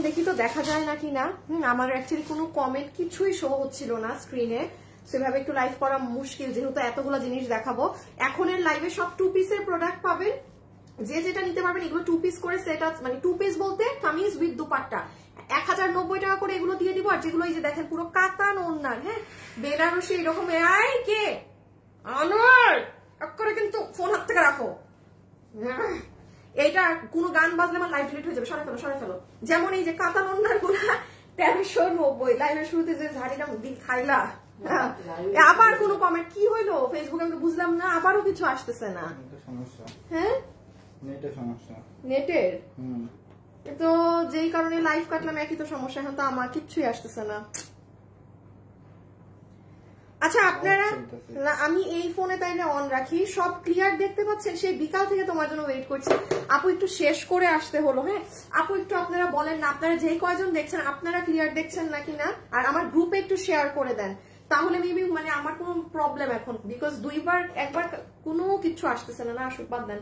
দেখি তো দেখা যায় নাকি না। আমার অ্যাকচুয়ালি কোনো কমেন্ট কিছুই শো হচ্ছিল না স্ক্রিনে, সেভাবে একটু লাইভ করা মুশকিল যেহেতু এতগুলো জিনিস দেখাবো। এখনের লাইভে সব 2 পিসের প্রোডাক্ট পাবেন, যে যেটা নিতে পারবেন। এগুলো 2 পিস করে সেট আছে, মানে 2 পিস বলতে কামিজ উইথ দুপাট্টা 1090 টাকা করে এগুলো দিয়ে দিব। আর যেগুলো এই যে দেখেন পুরো কাতান ওড়নার, হ্যাঁ বেনারসি এরকম। এই কে আনোয়ার করে কিন্তু ফোন হাত থেকে রাখো। এইটা কোনো গান বাজলে আমার লাইভ ডিলিট হয়ে যাবে, সরে ফেলো সরে ফেলো। যেমন এই যে কাতান ওড়নার গুলা 1390, লাইভের শুরুতে যে ঝাড়িটা দিন খাইলা। আবার কোনো কমেন্ট কি হইলো ফেসবুকে আমি বুঝলাম না, আবারও কিছু আসতেছে না। হ্যাঁ নেটের সমস্যা, নেটের তো যেই কারণে লাইভ কাটলাম একই তো সমস্যা। এখন তো আমার কিচ্ছুই আসতেছে না। আচ্ছা আপনারা, আমি এই ফোনে তাইলে অন রাখি, সব ক্লিয়ার দেখতে পাচ্ছেন? সেই বিকাল থেকে তোমার জন্য ওয়েট করছি। আপু একটু শেষ করে আসতে হলো। হ্যাঁ আপু একটু আপনারা বলেন না, আপনারা যেই কয়জন দেখছেন আপনারা ক্লিয়ার দেখছেন নাকি না, আর আমার গ্রুপে একটু শেয়ার করে দেন, তাহলে মেবি মানে আমার কোনো প্রবলেম এখন, বিকজ দুইবার একবার কোনো কিছু আসতেছে না। আসুক বাদ দেন,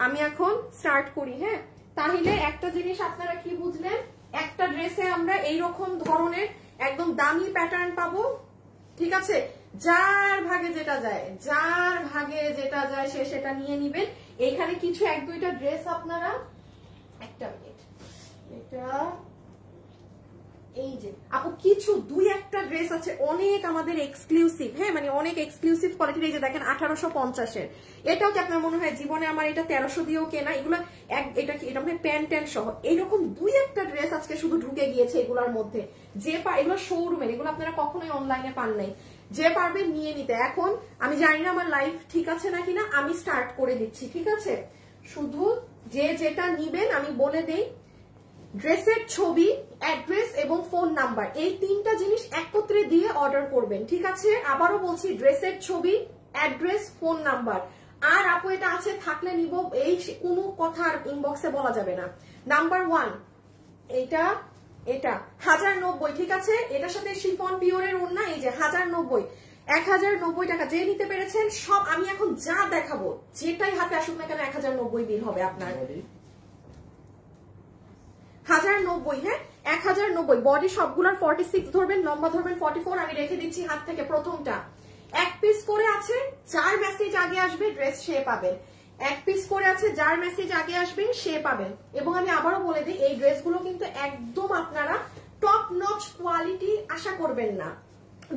আমি এখন স্টার্ট করি। হ্যাঁ তাহলে একটা জিনিস আপনারা কি বুঝলেন, একটা ড্রেসে আমরা এইরকম ধরনের একদম দামি প্যাটার্ন পাবো, ঠিক আছে? যার ভাগে যেটা যায়, যার ভাগে যেটা যায় সে সেটা নিয়ে নিবেন। এখানে কিছু 1-2টা ড্রেস আপনারা, একটা মিনিট, এটা এই যে আপু কিছু 2-1টা ড্রেস আছে অনেক আমাদের এক্সক্লুসিভ, হ্যাঁ মানে অনেক এক্সক্লুসিভ কোয়ালিটির। এই যে দেখেন 1850-এর, এটাও কি আপনার মনে হয় জীবনে আমার এটা 1300 দিয়েও কেনা? এগুলো এটা কি, এটা মানে প্যান্ট ট্যান্ট সহ এইরকম 2-1টা ড্রেস আজকে শুধু ঢুকে গিয়েছে এগুলোর মধ্যে। যে এগুলো শোরুমের, এগুলো আপনারা কখনোই অনলাইনে পান নাই। যে পারবে নিয়ে নিতে। এখন আমি জানি না আমার লাইফ ঠিক আছে নাকি না, আমি স্টার্ট করে দিচ্ছি, ঠিক আছে? শুধু যে যেটা নিবেন আমি বলে দেই, ড্রেসের ছবি, অ্যাড্রেস এবং ফোন নাম্বার, এই 3টা জিনিস একত্রে দিয়ে অর্ডার করবেন, ঠিক আছে? আবারও বলছি, ড্রেসের ছবি, অ্যাড্রেস, ফোন নাম্বার। আর আপু এটা আছে থাকলে নিব, এই কোনো কথা আর ইনবক্সে বলা যাবে না। নাম্বার 1 এটা 1090, ঠিক আছে? এটার সাথে শিফন পিওরের ওড়না, এই যে 1090 টাকা। যে নিতে পেরেছেন সব আমি এখন যা দেখাবো, যেটাই হাতে আসুক না কেন 1090 বিল হবে আপনার। 1090, হ্যাঁ 1090। বডি সবগুলোর 46 ধরবেন, লম্বা ধরবেন 44। আমি রেখে দিচ্ছি হাত থেকে। প্রথমটা 1 পিস করে আছে, যার মেসেজ আগে আসবে ড্রেস সে পাবেন। 1 পিস করে আছে, যার মেসেজ আগে আসবে সে পাবেন। এবং আমি আবারও বলে দিই, এই ড্রেসগুলো কিন্তু একদম আপনারা টপ নচ কোয়ালিটি আশা করবেন না,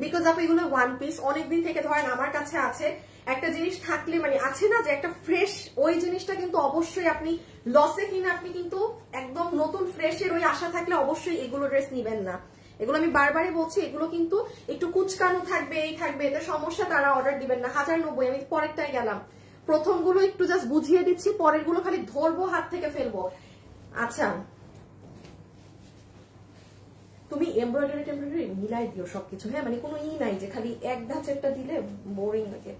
বিকজ আপনি এগুলো 1 পিস অনেকদিন থেকে ধরেন আমার কাছে আছে। একটা জিনিস থাকলে মানে আছে না যে একটা ফ্রেশ, ওই জিনিসটা কিন্তু অবশ্যই আপনি লসে কিনে আপনি কিন্তু একদম নতুন ফ্রেশের ওই আশা থাকলে অবশ্যই এগুলো ড্রেস নিবেন না। এগুলো আমি বারবারই বলছি, এগুলো কিন্তু একটু কুচকানো থাকবে, এই থাকবে, এতে সমস্যা, তারা অর্ডার দিবেন না। 1090। আমি পরেরটাই গেলাম, প্রথমগুলো একটু জাস্ট বুঝিয়ে দিচ্ছি, পরের গুলো খালি ধরবো হাত থেকে ফেলবো। আচ্ছা তুমি এমব্রয়ডারি মিলাই দিও সবকিছু, হ্যাঁ মানে কোনো নাই যে খালি এক ধাঁচেরটা দিলে বোরিং লাগে।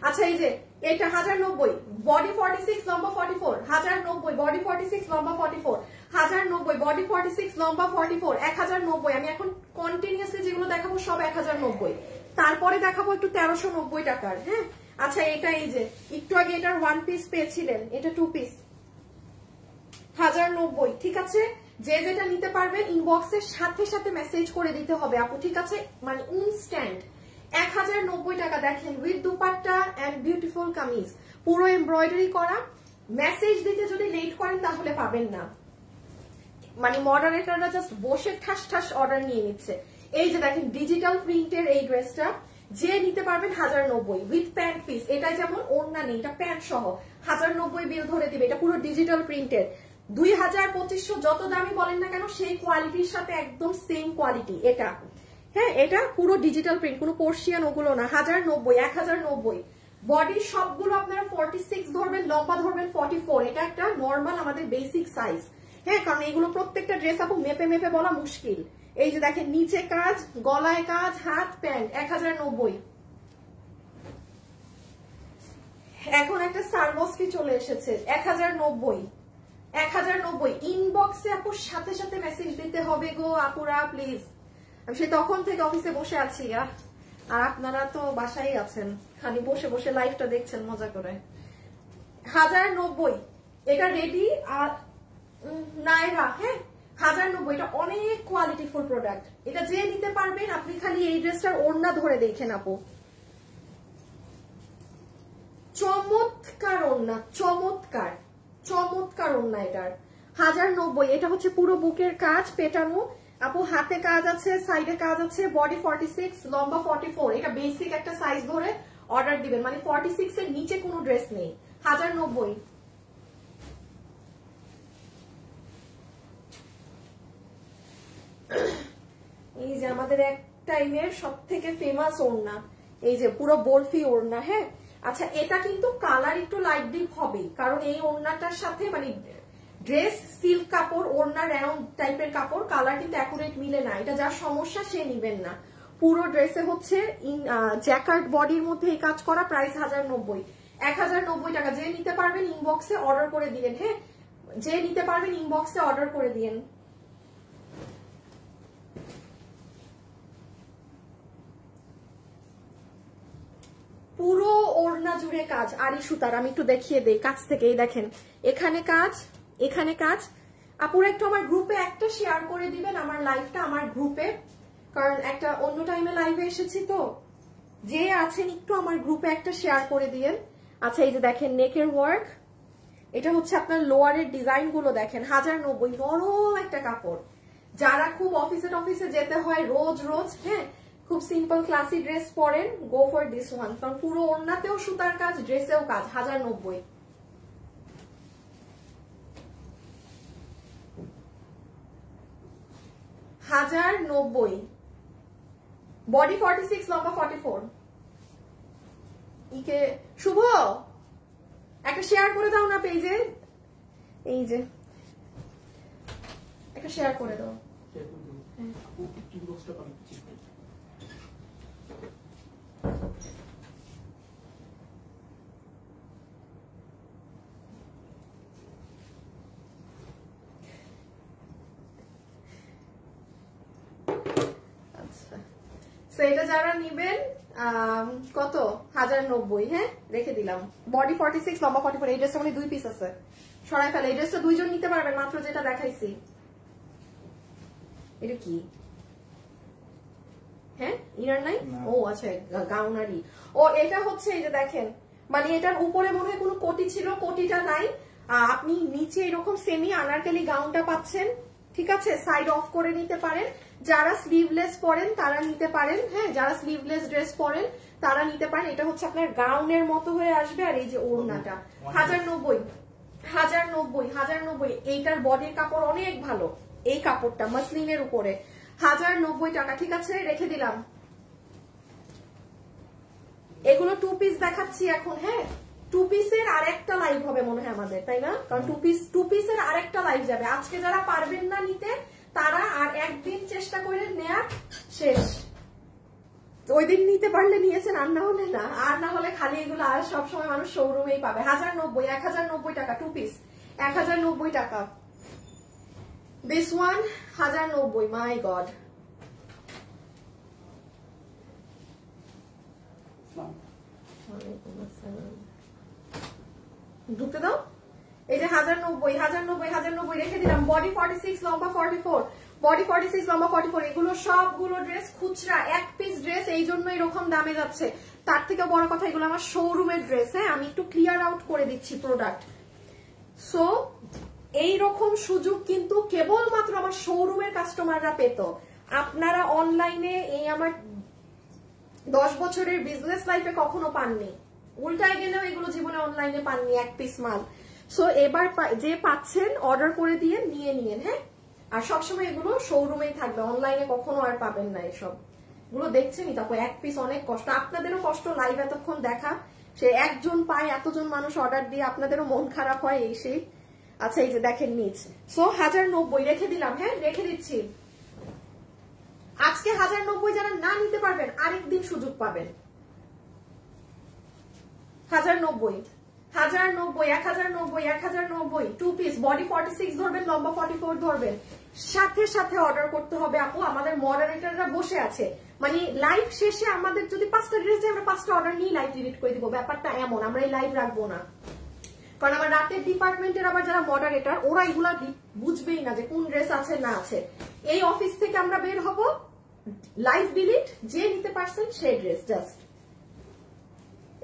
আচ্ছা এই যে এটা 1090, বডি 46, লম্বা 44। 1090, বডি 46, লম্বা 44। 1090, বডি 46, লম্বা 44। 1090। আমি এখন কন্টিনিউয়াসলি যেগুলো দেখাবো সব 1090। তারপরে দেখাবো একটু 1390 টাকার। হ্যাঁ আচ্ছা এটা এই যে একটু আগে এটার 1 পিস পেয়েছিলেন, এটা 2 পিস 1090, ঠিক আছে? যে যেটা নিতে পারবেন ইনবক্সের সাথে সাথে মেসেজ করে দিতে হবে আপু, ঠিক আছে? মানে ইনস্ট্যান্ট। 1090 টাকা। দেখেন with dupatta and beautiful kameez, পুরো এমব্রয়ডারি করা। মেসেজ দিতে যদি লেট করেন তাহলে পাবেন না, মানে মডারেটররা জাস্ট বসে ঠাস ঠাস অর্ডার নিয়ে নিচ্ছে। এই যে দেখেন ডিজিটাল প্রিন্টের এই ড্রেসটা যে নিতে পারবেন 1090 উইথ প্যান্ট পিস। এটা যেমন ওড়না নেই, এটা প্যান্ট সহ 1090 বিল ধরে দিবে। এটা পুরো ডিজিটাল প্রিন্টের। 2000-2500 যত দামি বলেন না কেন সেই কোয়ালিটির সাথে একদম সেম কোয়ালিটি এটা। হ্যাঁ এটা পুরো ডিজিটাল প্রিন্ট, কোনো পোর্শিয়ান ওগুলো না। 1090, 1090। বডি সবগুলো আপনারা 46 ধরবেন, লম্বা ধরবেন 44। এটা একটা নর্মাল আমাদের বেসিক সাইজ। হ্যাঁ কারণ এগুলো প্রত্যেকটা ড্রেস আপু মেপে মেপে বলা মুশকিল। এই যে দেখেন নিচে কাজ, গলায় কাজ, হাত, প্যান্ট। 1090। এখন একটা সার্ভসকি চলে এসেছে 1090। 1090 ইনবক্সে আপুর সাথে সাথে মেসেজ দিতে হবে গো আপুরা প্লিজ। আমি সে তখন থেকে অফিসে বসে আছি, আর আপনারা তো বাসায় আছেন, খালি বসে বসে লাইভটা দেখছেন মজা করে। 1090 এটা রেডি। আর নায়রা, হ্যাঁ 1090, এটা অনেক কোয়ালিটিফুল প্রোডাক্ট। এটা যে নিতে পারবেন আপনি খালি এই ড্রেসটার ওড়না ধরে দেখেন আপু, চমৎকার ওড়না, চমৎকার চমৎকার ওড়না এটার। 1090, এটা হচ্ছে পুরো বুকের কাজ পেটানো আপু, হাতে কাজ আছে, সাইডে কাজ আছে, বডি 46, লম্বা 44। এটা বেসিক একটা সাইজ ধরে অর্ডার দিবেন, মানে 46 এর নিচে কোনো ড্রেস নেই। 1090। এই যে আমাদের এক টাইমের সব থেকে ফেমাস ওড়না, এই যে পুরো বরফি ওড়না। হ্যাঁ আচ্ছা, এটা কিন্তু কালার একটু লাইট ডিপ হবে, কারণ এই ওড়নাটার সাথে মানে ড্রেস সিল্ক কাপড়, ওড়না রাউন্ড টাইপের কাপড়, কালার কিন্তু অ্যাকুরেট মিলে না। এটা যার সমস্যা সে নিবেন না। পুরো ড্রেসে হচ্ছে জ্যাকার্ড বডির মধ্যে এই কাজ করা, প্রাইস 1090, 1090 টাকা। যে নিতে পারবেন ইনবক্সে অর্ডার করে দিলেন। হ্যাঁ, যে নিতে পারবেন ইনবক্সে অর্ডার করে দিন। পুরো ওড়না জুড়ে কাজ আরি সুতার। আমি একটু দেখিয়ে দেই কাছ থেকে। এই দেখেন, এখানে কাজ, এখানে কাজ। আপুরা একটু আমার গ্রুপে একটা শেয়ার করে দিবেন, আমার লাইভটা আমার গ্রুপে, কারণ একটা অন্য টাইমে লাইভে এসেছি তো। যে আছেন একটু আমার গ্রুপে একটা শেয়ার করে দিয়েন। আচ্ছা, এই যে দেখেন নেকের ওয়ার্ক, এটা হচ্ছে আপনার লোয়ারের ডিজাইন গুলো দেখেন। 1090, নরম একটা কাপড়। যারা খুব অফিসে যেতে হয় রোজ রোজ, হ্যাঁ খুব সিম্পল ক্লাসি ড্রেস পরেন, গো ফর দিস ওয়ান। কারণ পুরো ওড়নাতেও সুতার কাজ, ড্রেসেও কাজ। 1090। বডি 46, লম্বা 44। ইকে শুভ একটা শেয়ার করে দাও না পেজে, এই যে একটা শেয়ার করে দাও। এটা যারা নিবেন কত, 1090। হ্যাঁ রেখে দিলাম। বডি 46, লম্বা 44। এই ড্রেসটা মানে 2 পিস আছে, সরাই ফেলে। এই ড্রেসটা 2 জন নিতে পারবেন, মাত্র যেটা দেখাইছি। এটা কি? হ্যাঁ ইনার নাই? ও আচ্ছা, গাউনারি। ও এটা হচ্ছে এই যে দেখেন, মানে এটার উপরে মনে হয় কোনো কোটি ছিল, কোটিটা নাই। আপনি নিচে এরকম সেমি আনারকলি গাউনটা পাচ্ছেন। ঠিক আছে, সাইড অফ করে নিতে পারেন। যারা স্লিভলেস পরেন তারা নিতে পারেন। হ্যাঁ, যারা স্লিভলেস ড্রেস পরেন তারা নিতে পারেন। এটা হচ্ছে আপনার গাউনের মতো হয়ে আসবে। আর এই যে ওড়নাটা 1090। এইটার বডির কাপড় অনেক ভালো, এই কাপড়টা মাসলিনের উপরে। 1090 টাকা। ঠিক আছে, রেখে দিলাম। এগুলো 2 পিস দেখাচ্ছি এখন। হ্যাঁ, 2 পিসের আরেকটা লাইভ হবে মনে হয় আমাদের, তাই না? কারণ 2 পিসের আরেকটা লাইভ যাবে। আজকে যারা পারবেন না নিতে তারা আর একদিন চেষ্টা করে নেয়ার, শেষ। ওই দিন নিতে পারলে নিয়েছেন, আর না হলে না। আর না হলে খালি এগুলো আর সবসময় মানুষ শোরুমেই পাবে। 1090 টাকা 2 পিস, 1090 টাকা। This one 1090। মাই গড, ঢুকতে দাও। এই যে 1090 রেখে দিলাম। বডি 46, লম্বা 44। বডি 46, লম্বা 44। এগুলো সবগুলো ড্রেস খুচরা, 1 পিস ড্রেস, এই জন্য এরকম দামে যাচ্ছে। তার থেকে বড় কথা, এগুলো আমার শোরুমের ড্রেস। হ্যাঁ, আমি একটু ক্লিয়ার আউট করে দিচ্ছি প্রোডাক্ট। সো এইরকম সুযোগ কিন্তু কেবলমাত্র আমার শোরুমের কাস্টমাররা পেত। আপনারা অনলাইনে এই আমার 10 বছরের বিজনেস লাইফে কখনো পাননি। উল্টায় গেলেও এগুলো জীবনে অনলাইনে পাননি 1 পিস মাল। সো এবার যে পাচ্ছেন অর্ডার করে দিয়ে নিয়ে নিয়েন। হ্যাঁ, আর সবসময় এগুলো শোরুমেই থাকবে, অনলাইনে কখনো আর পাবেন না। এসব গুলো দেখছেনই, তারপর 1 পিস অনেক কষ্ট। আপনাদেরও কষ্ট লাইভ এতক্ষণ দেখা, সে একজন পায়, এতজন মানুষ অর্ডার দিয়ে আপনাদেরও মন খারাপ হয় এই সেই। আচ্ছা, এই যে দেখেন নিচ। সো 1090 রেখে দিলাম। হ্যাঁ, রেখে দিচ্ছি। আজকে 1090 যারা না নিতে পারবেন আরেকদিন সুযোগ পাবেন। 1090 2 পিস। বডি 46 ধরবেন, লম্বা 44 ধরবেন। সাথে সাথে অর্ডার করতে হবে আপু। আমাদের মডারেটররা বসে আছে, মানে লাইভ শেষে আমাদের যদি 5টা ড্রেস দেয়, আমরা 5টা অর্ডার নিয়ে লাইভ ডিলিট করে দিব। ব্যাপারটা এমন, আমরা এই লাইভ রাখবো না। কারণ আমার রাতের ডিপার্টমেন্টের আবার যারা মডারেটর ওরা এগুলা বুঝবেই না যে কোন ড্রেস আছে না আছে। এই অফিস থেকে আমরা বের হব, লাইভ ডিলিট, যে নিতে পারছেন সেই ড্রেস জাস্ট।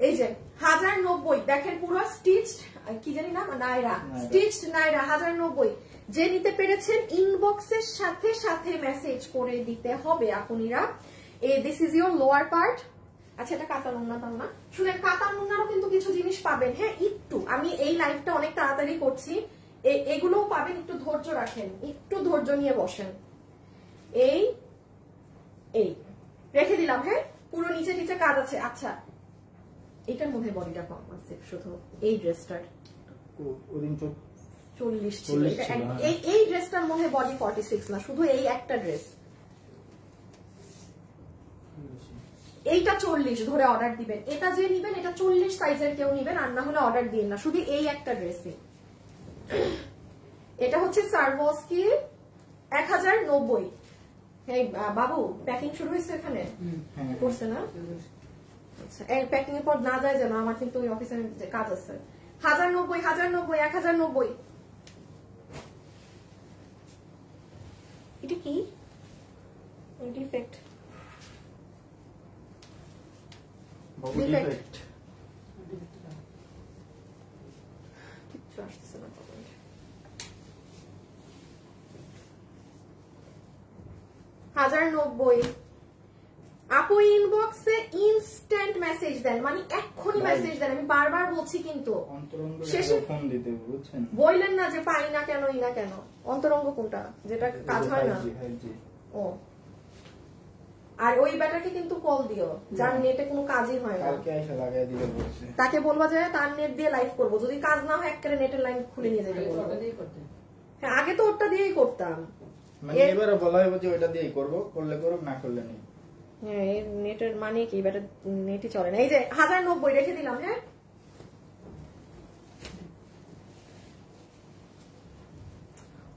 এই যে 1090 দেখেন পুরো স্টিচড, কি জানি না, নায়রা, স্টিচড নায়রা 1090। যে নিতে পেরেছেন ইনবক্সের সাথে সাথে মেসেজ করে দিতে হবে আপুনিরা। This is your lower part. আচ্ছা এটা কাতার ওন্নাটাও না, শুনেন কাতার ওন্নারও কিন্তু কিছু জিনিস পাবেন। হ্যাঁ একটু, আমি এই লাইভটা অনেক তাড়াতাড়ি করছি, এগুলোও পাবেন, একটু ধৈর্য রাখেন, একটু ধৈর্য নিয়ে বসেন। এই এই রেখে দিলাম। হ্যাঁ পুরো নিচে নিচে কাজ আছে। আচ্ছা এটার মধ্যে বডিটা কম আছে শুধু, এই ড্রেসটার 40 ছিল, এই ড্রেসটার মধ্যে বডি 46 না, শুধু এই একটা ড্রেস। এইটা 40 ধরে অর্ডার দিবেন, এটা যে নিবেন এটা 40 সাইজের কেউ নিবেন, আর না হলে অর্ডার দিন না, শুধু এই একটা ড্রেসে। এটা হচ্ছে সার্ভোস্কি 1090। এই বাবু প্যাকিং শুরু হয়েছে এখানে করছে না? আচ্ছা এই প্যাকিং এর পর না যায় যেন, আমার কিন্তু ওই অফিসের কাজ আছে। 1090 1090। এটা কি ডিফেক্ট? ডিফেক্ট কিচ্ছু আসছে না। 1090 আপু ইনবক্সে ইনস্ট্যান্ট মেসেজ দেন, মানে এক্ষুনি মেসেজ দেন, আমি বারবার বলছি কিন্তু শেষে ফোন দিতে বুঝছেন, বললেন না যে পাই না কেন ই না কেন। অন্তরঙ্গ কোনটা যেটা কাজ হয় না? ও আর ওই ব্যাটাকে কিন্তু কল দিও যার নেটে কোনো কাজই হয় না, তাকে বলবা যে তার নেট দিয়ে লাইভ করবো, যদি কাজ না হয় একটা নেটের লাইন খুলে নিয়ে যাবে। হ্যাঁ আগে তো ওটা দিয়েই করতাম, মানে এবারে বলা হবে যে ওটা দিয়েই করব, করলে করব না করলে নেই। হ্যাঁ নেটের মানে কি, ব্যাটা নেটই চলে না। এই যে 1090 রেখে দিলাম। হ্যাঁ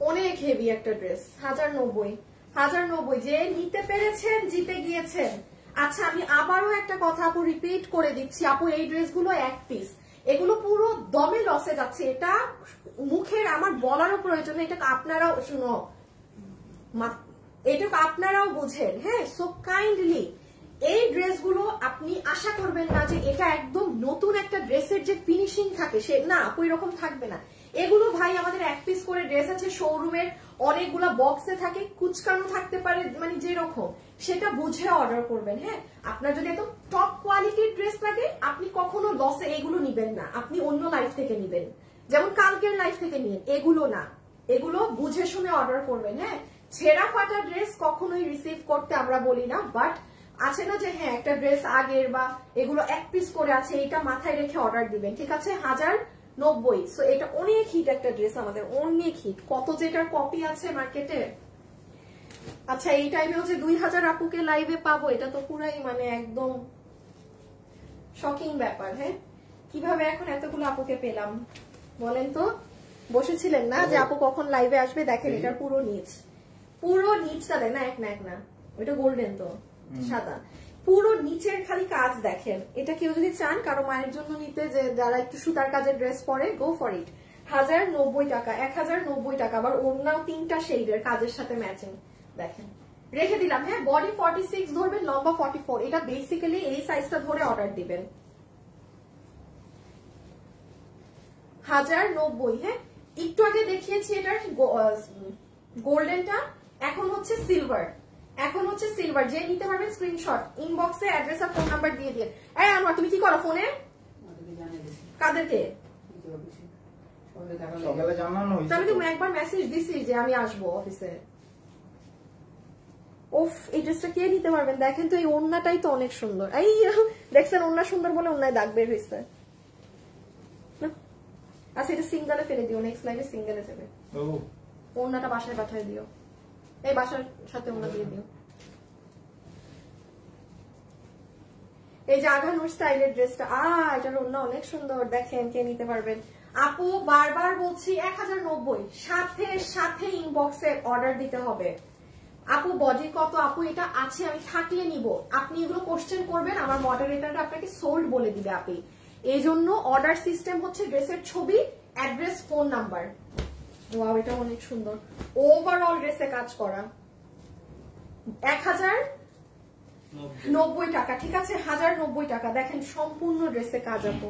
অনেক হেভি একটা ড্রেস। 1090 যে নিতে পেরেছেন জিতে গিয়েছেন। আচ্ছা আমি আবারও একটা কথা আপু রিপিট করে দিচ্ছি, আপু এই ড্রেসগুলো এক পিস, এগুলো পুরো দমে লসে যাচ্ছে, এটা মুখের আমার বলারও প্রয়োজন, এটা আপনারাও শুনো, এটা আপনারাও বুঝেন। হ্যাঁ সো কাইন্ডলি এই ড্রেসগুলো আপনি আশা করবেন না যে এটা একদম নতুন একটা ড্রেসের যে ফিনিশিং থাকে সে না, ওই রকম থাকবে না। এগুলো ভাই আমাদের এক পিস করে ড্রেস আছে শোরুমের, অনেকগুলা বক্সে থাকে, কুচকানো থাকতে পারে, মানে যেরকম সেটা বুঝে অর্ডার করবেন। হ্যাঁ আপনার যদি একদম টপ কোয়ালিটির ড্রেস লাগে আপনি কখনো লসে এগুলো নিবেন না, আপনি অন্য লাইফ থেকে নিবেন, যেমন কালকের লাইফ থেকে নিন, এগুলো না, এগুলো বুঝে শুনে অর্ডার করবেন। হ্যাঁ ছেঁড়া ফাটা ড্রেস কখনোই রিসিভ করতে আমরা বলি না, বাট আছে না যে হ্যাঁ একটা ড্রেস আগের বা এগুলো এক পিস করে আছে, এটা মাথায় রেখে অর্ডার দিবেন। ঠিক আছে 1090। সো এটা অনেক হিট একটা ড্রেস, আমাদের অনেক হিট, কত যেটার কপি আছে মার্কেটে। আচ্ছা এই টাইমেও যে 2000 আপুকে লাইভে পাবো, এটা তো পুরাই মানে একদম শকিং ব্যাপার। হ্যাঁ কিভাবে এখন এতগুলো আপুকে পেলাম বলেন তো? বসেছিলেন না যে আপু কখন লাইভে আসবে, দেখেন এটার পুরো নিচটা দেয় না, এক না ওইটা গোল্ডেন তো সাদা, পুরো নিচের খালি কাজ দেখেন। এটা কেউ যদি চান কারো মায়ের জন্য নিতে, যে যারা একটু সুতার কাজের ড্রেস পরে, গো ফর ইট। 1090 টাকা, 1090 টাকা। আবার ওড়নাও 3টা শেডের কাজের সাথে ম্যাচিং, দেখেন রেখে দিলাম। হ্যাঁ বডি 46 ধরবেন, লম্বা 44, এটা বেসিক্যালি এই সাইজটা ধরে অর্ডার দিবেন। 1090। হ্যাঁ একটু আগে দেখিয়েছি এটার গোল্ডেনটা, এখন হচ্ছে সিলভার, যে নিতে পারবেন স্ক্রিনশট ইনবক্সে অ্যাড্রেস আর ফোন নাম্বার দিয়ে দিন। এই আমার তুমি কি করো ফোনে? কাদেরকে? সকালে জানানো হয়েছে, আমি তুমি একবার মেসেজ দিছি যে আমি আসবো অফিসে। ওফ এই ড্রেসটা কে নিতে পারবেন? দেখেন তো এই ওড়নাটাই তো অনেক সুন্দর। এই দেখছেন ওড়না সুন্দর বলে ওড়নায় দাগ বের হয়েছে। আচ্ছা এটা সিঙ্গেলে ফেলে দিও, নেক্সট লাইভে সিঙ্গেলে যাবে। ওড়নাটা বাসায় পাঠিয়ে দিও, এই বাসার সাথে ওড়না দিয়ে দিও। এই যে আঘানুর স্টাইলের ড্রেসটা, এটার ওড়না অনেক সুন্দর, দেখেন কে নিতে পারবেন। আপু বারবার বলছি 1090, সাথে ইনবক্সে অর্ডার দিতে হবে। আপু বডি কত? আপু এটা আছে, আমি থাকলে নিব। আপনি এগুলো কোশ্চেন করবেন, আমার মডারেটরটা আপনাকে সোল্ড বলে দিবে। আপনি এই জন্য অর্ডার সিস্টেম হচ্ছে ড্রেসের ছবি, অ্যাড্রেস, ফোন নাম্বার। ওয়াও, এটা অনেক সুন্দর। ওভারঅল ড্রেসে কাজ করা 1090 টাকা, ঠিক আছে? 1090 টাকা। দেখেন সম্পূর্ণ ড্রেসে কাজ আপু,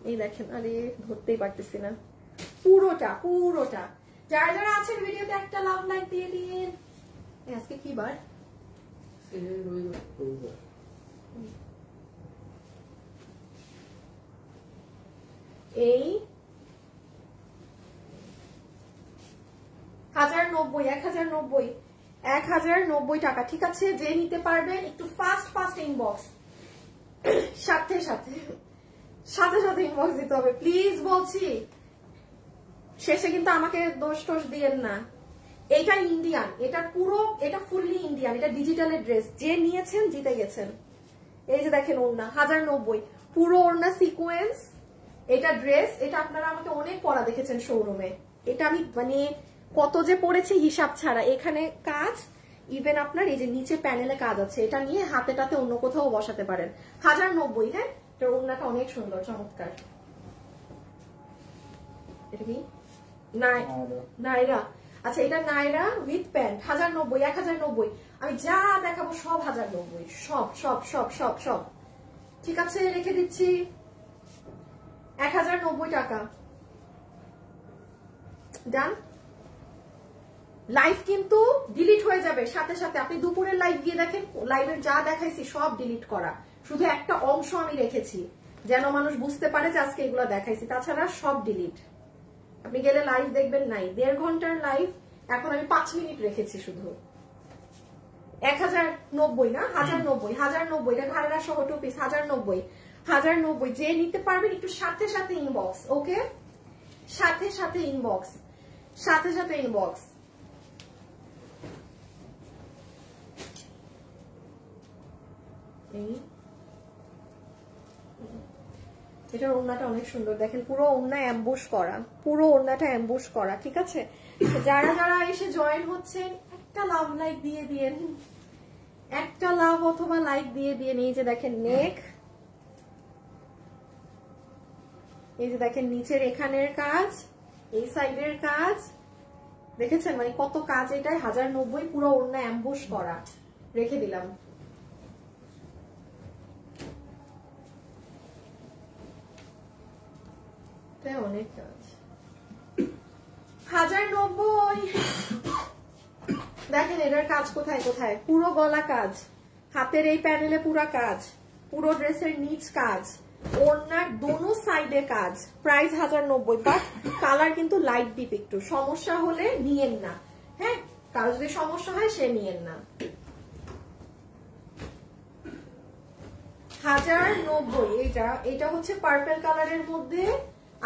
এই দেখেন, আরে ধরতেই পারতেছি না, পুরোটা পুরোটা। যারা যারা আছেন ভিডিওতে একটা লাভ লাইক দিয়ে দিন। আজকে কি বার? এই 1090 টাকা, ঠিক আছে? যে নিতে পারবেন একটু ফাস্ট ইনবক্স, সাথে সাথে ইনবক্স দিতে হবে প্লিজ, বলছি। শেষে কিন্তু আমাকে দোষ টোষ দিয়েন না। এটা ইন্ডিয়ান, এটা পুরো, এটা ফুললি ইন্ডিয়ান, এটা ডিজিটালের ড্রেস। যে নিয়েছেন জিতে গেছেন। এই যে দেখেন ওড়না 1090, পুরো ওড়না সিকোয়েন্স। এটা ড্রেস, এটা আপনারা আমাকে অনেক পরা দেখেছেন শোরুমে। এটা আমি মানে কত যে পড়েছি হিসাব ছাড়া। এখানে কাজ, ইভেন আপনার এই যে নিচে প্যানেলে কাজ আছে। এটা নিয়ে হাতেটাতে অন্য কোথাও বসাতে পারেন। 1090, হ্যাঁ? এটার ওড়নাটা অনেক সুন্দর, চমৎকার। এটা কি নাইরা? আচ্ছা, এটা নাইরা উইথ প্যান্ট 1090, 1090। আমি যা দেখাবো সব 1090, সব সব সব সব সব, ঠিক আছে? রেখে দিচ্ছি 1090 টাকা। ডান। লাইভ কিন্তু ডিলিট হয়ে যাবে সাথে সাথে। আপনি দুপুরের লাইভ গিয়ে দেখেন, লাইভের যা দেখাইছি সব ডিলিট করা, শুধু একটা অংশ আমি রেখেছি যেন মানুষ বুঝতে পারে যে আজকে এগুলো দেখাইছি, তাছাড়া সব ডিলিট। আপনি গেলে লাইভ দেখবেন নাই, 1.5 ঘন্টার লাইভ, এখন আমি 5 মিনিট রেখেছি শুধু। 1090 না, 1090, এটা ঘাড়া সহ 2 পিস, 1090। যে নিতে পারবেন একটু সাথে সাথে ইনবক্স, ওকে? সাথে সাথে ইনবক্স। এটার ওড়নাটা অনেক সুন্দর, দেখেন পুরো ওড়না অ্যাম্বুশ করা, পুরো ওড়নাটা অ্যাম্বুশ করা, ঠিক আছে? যারা যারা এসে জয়েন হচ্ছেন একটা লাভ লাইক দিয়ে দিয়েন, একটা লাভ অথবা লাইক দিয়ে দিয়েন। এই যে দেখেন নেক, এই যে দেখেন নিচের এখানের কাজ, এই সাইডের কাজ, দেখেছেন মানে কত কাজ। এটাই 1090, পুরো ওড়না অ্যাম্বুশ করা। রেখে দিলাম। অনেক কাজ 1090। দেখেন এটার কাজ কোথায় কোথায়, পুরো গলা কাজ, হাতের এই প্যানেলে পুরো কাজ, পুরো ড্রেসের নিচ কাজ, ওড়নার দোনো সাইডে কাজ। প্রাইস 1090, বাট কালার কিন্তু লাইট ডিপ। একটু সমস্যা হলে নিয়েন না, হ্যাঁ? কারো যদি সমস্যা হয় সে নিয়েন না। 1090। এটা হচ্ছে পার্পল কালারের মধ্যে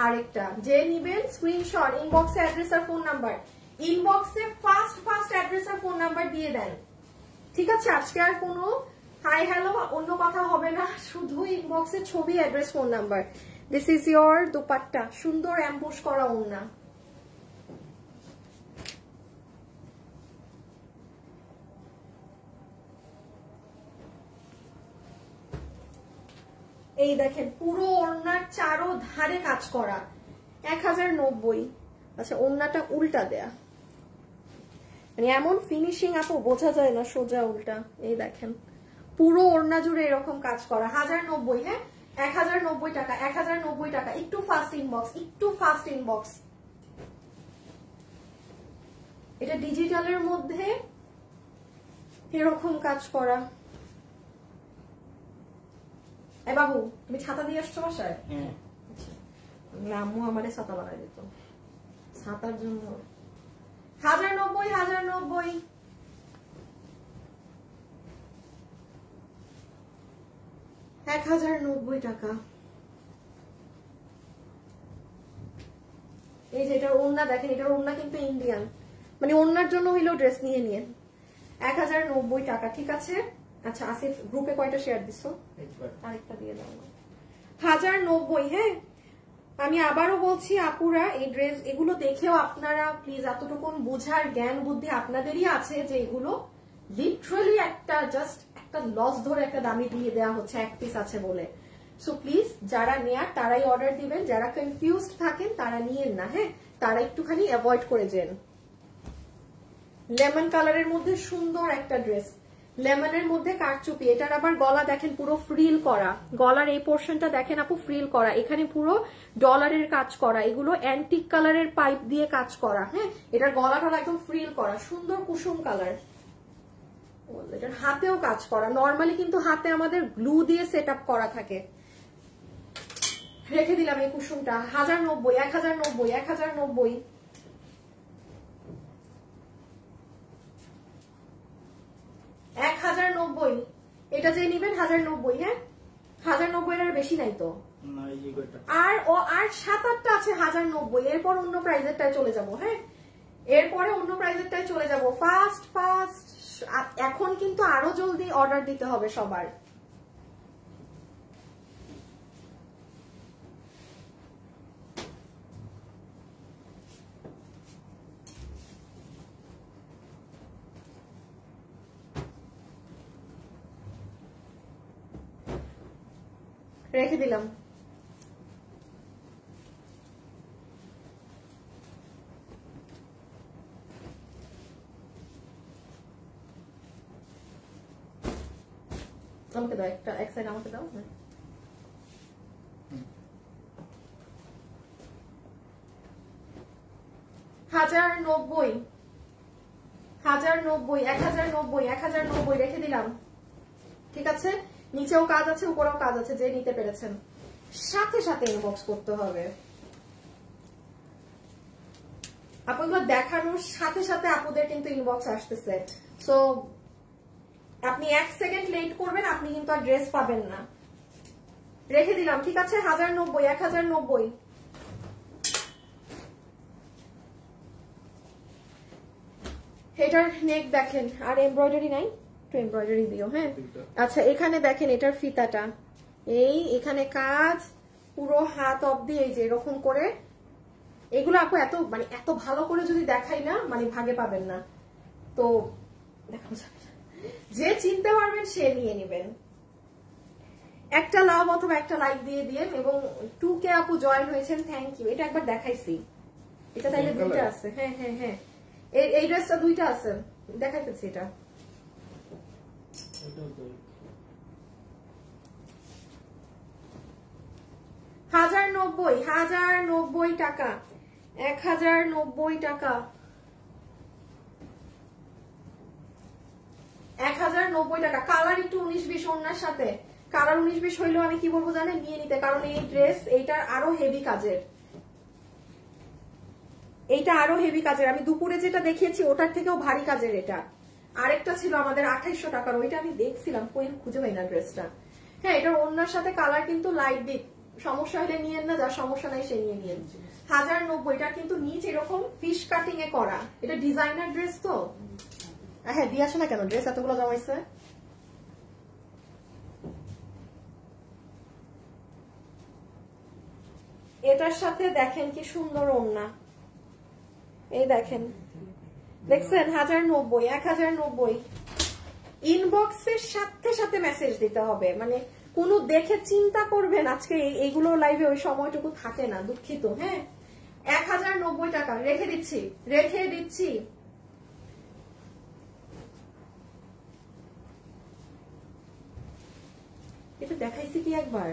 আরেকটা। যে নিবেন স্ক্রিনশট, ইনবক্সে অ্যাড্রেস আর ফোন নাম্বার, ইনবক্সে ফাস্ট অ্যাড্রেস আর ফোন নাম্বার দিয়ে দেন, ঠিক আছে? আজকে আর কোনো হাই হ্যালো অন্য কথা হবে না, শুধু ইনবক্সে ছবি, address, phone number. This is your dupatta, সুন্দর অ্যাম্বুশ করা ওড়না। এই দেখেন পুরো ওড়নার চারো ধারে কাজ করা, 1090। আচ্ছা, ওড়নাটা উল্টা দেয়া, মানে এমন ফিনিশিং আপু বোঝা যায় না, সোজা উল্টা। এই দেখেন পুরো ওড়না জুড়ে এরকম কাজ করা, 1090, হ্যাঁ? 1090 টাকা, 1090 টাকা। একটু ফাস্ট ইনবক্স, এটা ডিজিটালের মধ্যে এরকম কাজ করা। এ বাবু, তুমি ছাতা দিয়ে আসছো বাসায়? আম্মু আমারে ছাতা বানাই দিত ছাতার জন্য। 1090, 1090 টাকা। এই যে এটার ওড়না দেখেন, এটার ওড়না কিন্তু ইন্ডিয়ান, মানে ওড়নার জন্য হইলেও ড্রেস নিয়ে নিয়েন। 1090 টাকা, ঠিক আছে? আচ্ছা, আসিফ গ্রুপে কয়টা শেয়ার দিছো? আরেকটা দিয়ে দাও। 1090, হ্যাঁ? আমি আবারও বলছি আপুরা, এই ড্রেস এগুলো দেখেও আপনারা প্লিজ এতটুকু বোঝার জ্ঞান বুদ্ধি আপনাদেরই আছে যে এগুলো লিটারালি একটা জাস্ট একটা লস ধরে একটা দামি দিয়ে দেওয়া হচ্ছে এক পিস আছে বলে। সো প্লিজ যারা নেয়ার তারাই অর্ডার দিবেন, যারা কনফিউজড থাকেন তারা নিয়েন না, হ্যাঁ, তারা একটুখানি অ্যাভয়েড করে যান। লেমন কালারের মধ্যে সুন্দর একটা ড্রেস, লেমনের মধ্যে কারচুপি, এটার আবার গলা দেখেন পুরো ফ্রিল করা, গলার এই পোর্শনটা দেখেন আপু ফ্রিল করা, এখানে পুরো ডলারের কাজ করা, এগুলো অ্যান্টিক কালারের পাইপ দিয়ে কাজ করা, হ্যাঁ, এটার গলাটা একদম ফ্রিল করা, সুন্দর কুসুম কালার, এটার হাতেও কাজ করা। নর্মালি কিন্তু হাতে আমাদের গ্লু দিয়ে সেট আপ করা থাকে। রেখে দিলাম এই কুসুমটা 1090, 1090, 1090, 1090, এটা যে নিবেন 1090, হ্যাঁ 1090 এর বেশি নাই তো, আর 7-8টা আছে 1090, এরপর অন্য প্রাইজেরটায় চলে যাব, হ্যাঁ এরপরে অন্য প্রাইজেরটায় চলে যাব। ফাস্ট ফাস্ট, এখন কিন্তু আরো জলদি অর্ডার দিতে হবে সবার। রেখে দিলাম। আমাকে দাও একটা, এক সাইড আমাকে দাও। 1090, 1090, 1090, 1090 রেখে দিলাম। ঠিক আছে, নিচেও কাজ আছে উপরেও কাজ আছে, যে নিতে পেরেছেন সাথে সাথে ইনবক্স করতে হবে। আপুগুলো দেখানোর সাথে সাথে আপুদের কিন্তু ইনবক্স আসতেছে, সো আপনি 1 সেকেন্ড লেট করবেন আপনি কিন্তু আর ড্রেস পাবেন না। রেখে দিলাম, ঠিক আছে 1090, 1090। এটার নেক দেখেন, আর এমব্রয়ডারি নাই, একটু এমব্রয়ডারি দিও, হ্যাঁ আচ্ছা এখানে দেখেন এটার ফিতাটা, এই এখানে কাজ পুরো হাত অব্দি, এই যে এরকম করে, এগুলো আপু এত মানে এত ভালো করে যদি দেখাই না মানে ভাগে পাবেন না, তো দেখানো যাবে না। যে চিনতে পারবেন সে নিয়ে নেবেন। একটা লাভ অথবা একটা লাইক দিয়ে দিয়েন, এবং 2K আপু জয়েন হয়েছেন, থ্যাংক ইউ। এটা একবার দেখাইছি, এটা তাইলে দুইটা আছে, হ্যাঁ হ্যাঁ হ্যাঁ এই ড্রেসটা দুইটা আছে, দেখাই ফেলছি। এটা 1090, 1090 টাকা, 1090 টাকা, 1090 টাকা। কালার একটু 19-20 ওনার সাথে, কালার 19-20 হইলেও আমি কি বলবো জানেন, নিয়ে নিতে, কারণ এই ড্রেস এইটার আরো হেভি কাজের, এইটা আরো হেভি কাজের। আমি দুপুরে যেটা দেখিয়েছি ওটার থেকেও ভারী কাজের এটা। আরেকটা ছিল আমাদের 2800 টাকার, ওইটা আমি দেখছিলাম কই খুঁজে পাই না ড্রেসটা। হ্যাঁ এটার ওনার সাথে কালার কিন্তু লাইট ডিপ, সমস্যা হলে নিয়েন না, যার সমস্যা নাই সে নিয়ে নিয়েন। 1090, এটা কিন্তু নিচ এরকম ফিশ কাটিং এ করা, এটা ডিজাইনার ড্রেস তো। হ্যাঁ দিয়ে আসে না কেন, ড্রেস এতগুলো জমাইছে। এটার সাথে দেখেন কি সুন্দর ওড়না, এই দেখেন, দেখছেন 1090, 1090। ইনবক্সের সাথে সাথে মেসেজ দিতে হবে, মানে কোনো দেখে চিন্তা করবেন, আজকে এইগুলো লাইভে ওই সময়টুকু থাকে না, দুঃখিত। হ্যাঁ 1090 টাকা, রেখে দিচ্ছি, রেখে দিচ্ছি। এটা দেখাইছি কি একবার,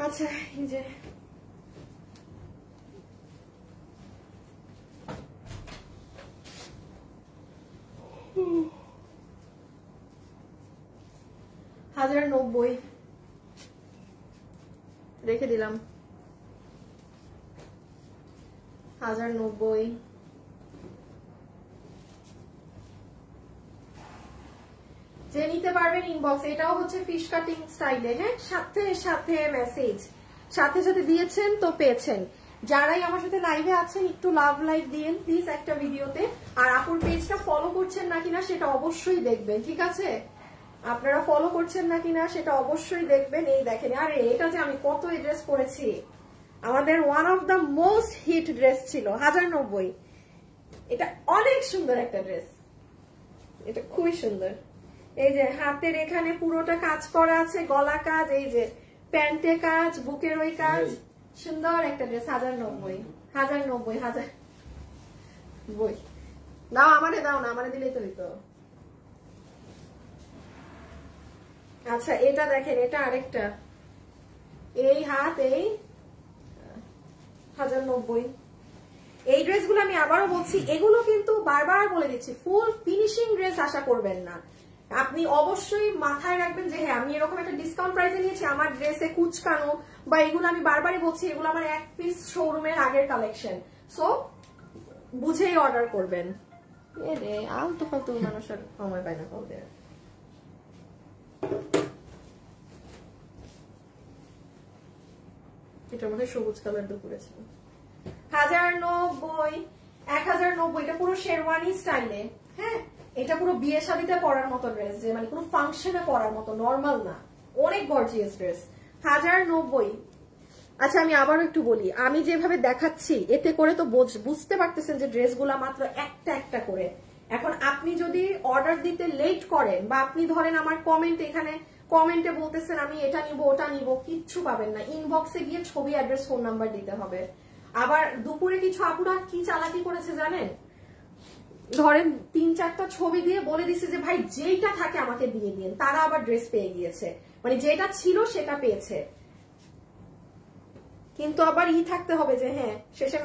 আচ্ছা এই যে 1090 রেখে দিলাম, 1090। যে নিতে পারবেন ইনবক্স, এটাও হচ্ছে ফিশ কাটিং স্টাইলে, হ্যাঁ সাথে সাথে মেসেজ, সাথে সাথে দিয়েছেন তো পেয়েছেন। যারাই আমার সাথে লাইভে আছেন একটু লাভ লাইক দিয়েন প্লিজ একটা ভিডিওতে, আর আপুর পেজটা ফলো করছেন না কিনা সেটা অবশ্যই দেখবেন, ঠিক আছে? আপনারা ফলো করছেন না কিনা সেটা অবশ্যই দেখবেন। এই দেখেন, আরে এটা যে আমি কত ড্রেস পরেছি, আমাদের one of the most hit dress ছিল 1090। এটা অনেক সুন্দর একটা ড্রেস, এটা খুবই সুন্দর। এই যে হাতের এখানে পুরোটা কাজ করা আছে, গলা কাজ, এই যে প্যান্টে কাজ, বুকের ওই কাজ, সুন্দর একটা ড্রেস। 1090 1090 বই দাও আমারে, দাও না আমারে দিলেই তো হইতো। আচ্ছা এটা দেখেন, এটা আরেকটা, এই হাত, এই 1090। এই ড্রেসগুলো আমি আবারও বলছি, এগুলো কিন্তু বারবার বলে দিচ্ছি, ফুল ফিনিশিং ড্রেস আশা করবেন না। আপনি অবশ্যই মাথায় রাখবেন যে হ্যাঁ আমি এরকম একটা ডিসকাউন্ট প্রাইসে নিয়েছি, আমার ড্রেসে কুচকানো বা এগুলো আমি বারবারই বলছি, এগুলো আমার এক পিস শোরুমের আগের কালেকশন, সো বুঝেই অর্ডার করবেন। রে আলতু ফালতু মানুষের সময় পায় না কাউকে। এটার মধ্যে সবুজ কালার দুপুরে ছিল। 1090 1090, এটা পুরো শেরওয়ানি স্টাইলে। হ্যাঁ এটা পুরো বিয়ে শাদীতে পরার মতো ড্রেস, যে মানে কোনো ফাংশনে পরার মতো, নরমাল না, অনেক গর্জিয়াস ড্রেস। 1090। আচ্ছা আমি আবারও একটু বলি, আমি যেভাবে দেখাচ্ছি এতে করে তো বুঝতে পারতেছেন যে ড্রেসগুলা মাত্র একটা একটা করে। এখন আপনি যদি অর্ডার দিতে লেট করেন, বা আপনি ধরেন আমার কমেন্টে বলতেছেন আমি এটা নিব ওটা নিব, কিচ্ছু পাবেন না। ইনবক্সে গিয়ে ছবি, অ্যাড্রেস, ফোন নাম্বার দিতে হবে। আবার দুপুরে কিছু আপুরা কি চালাকি করেছে জানেন, ধরেন 3-4টা ছবি দিয়ে বলে দিছে যে ভাই যেটা থাকে আমাকে দিয়ে দিন, তারা আবার ড্রেস পেয়ে গিয়েছে, মানে যেটা ছিল সেটা পেয়েছে। কিন্তু আবার থাকতে হবে যে হ্যাঁ শেষে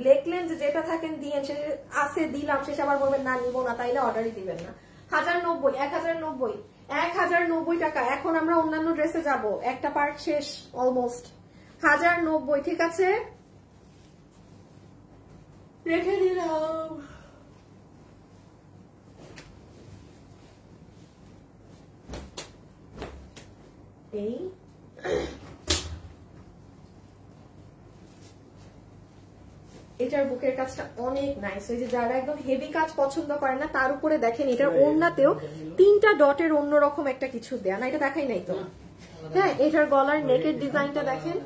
লিখলেন যে যেটা থাকেন দিয়েন, শেষে আছে দিলাম, শেষে আবার বলবেন না নিব না, তাইলে অর্ডারই দিবেন না। 1090 1090 টাকা। এখন আমরা অন্যান্য ড্রেসে যাব, একটা পার্ট শেষ অলমোস্ট। 1090, ঠিক আছে রেখে দিলাম। এই এটার বুকের কাজটা অনেক নাইস, ওই যে যারা একদম হেভি কাজ পছন্দ করে না, তার উপরে দেখেন এটার ওড়নাতেও 3টা ডটের অন্যরকম একটা কিছু দেয়া, না এটা দেখাই নাই তো। হ্যাঁ এটার গলার নেকের ডিজাইনটা দেখেন,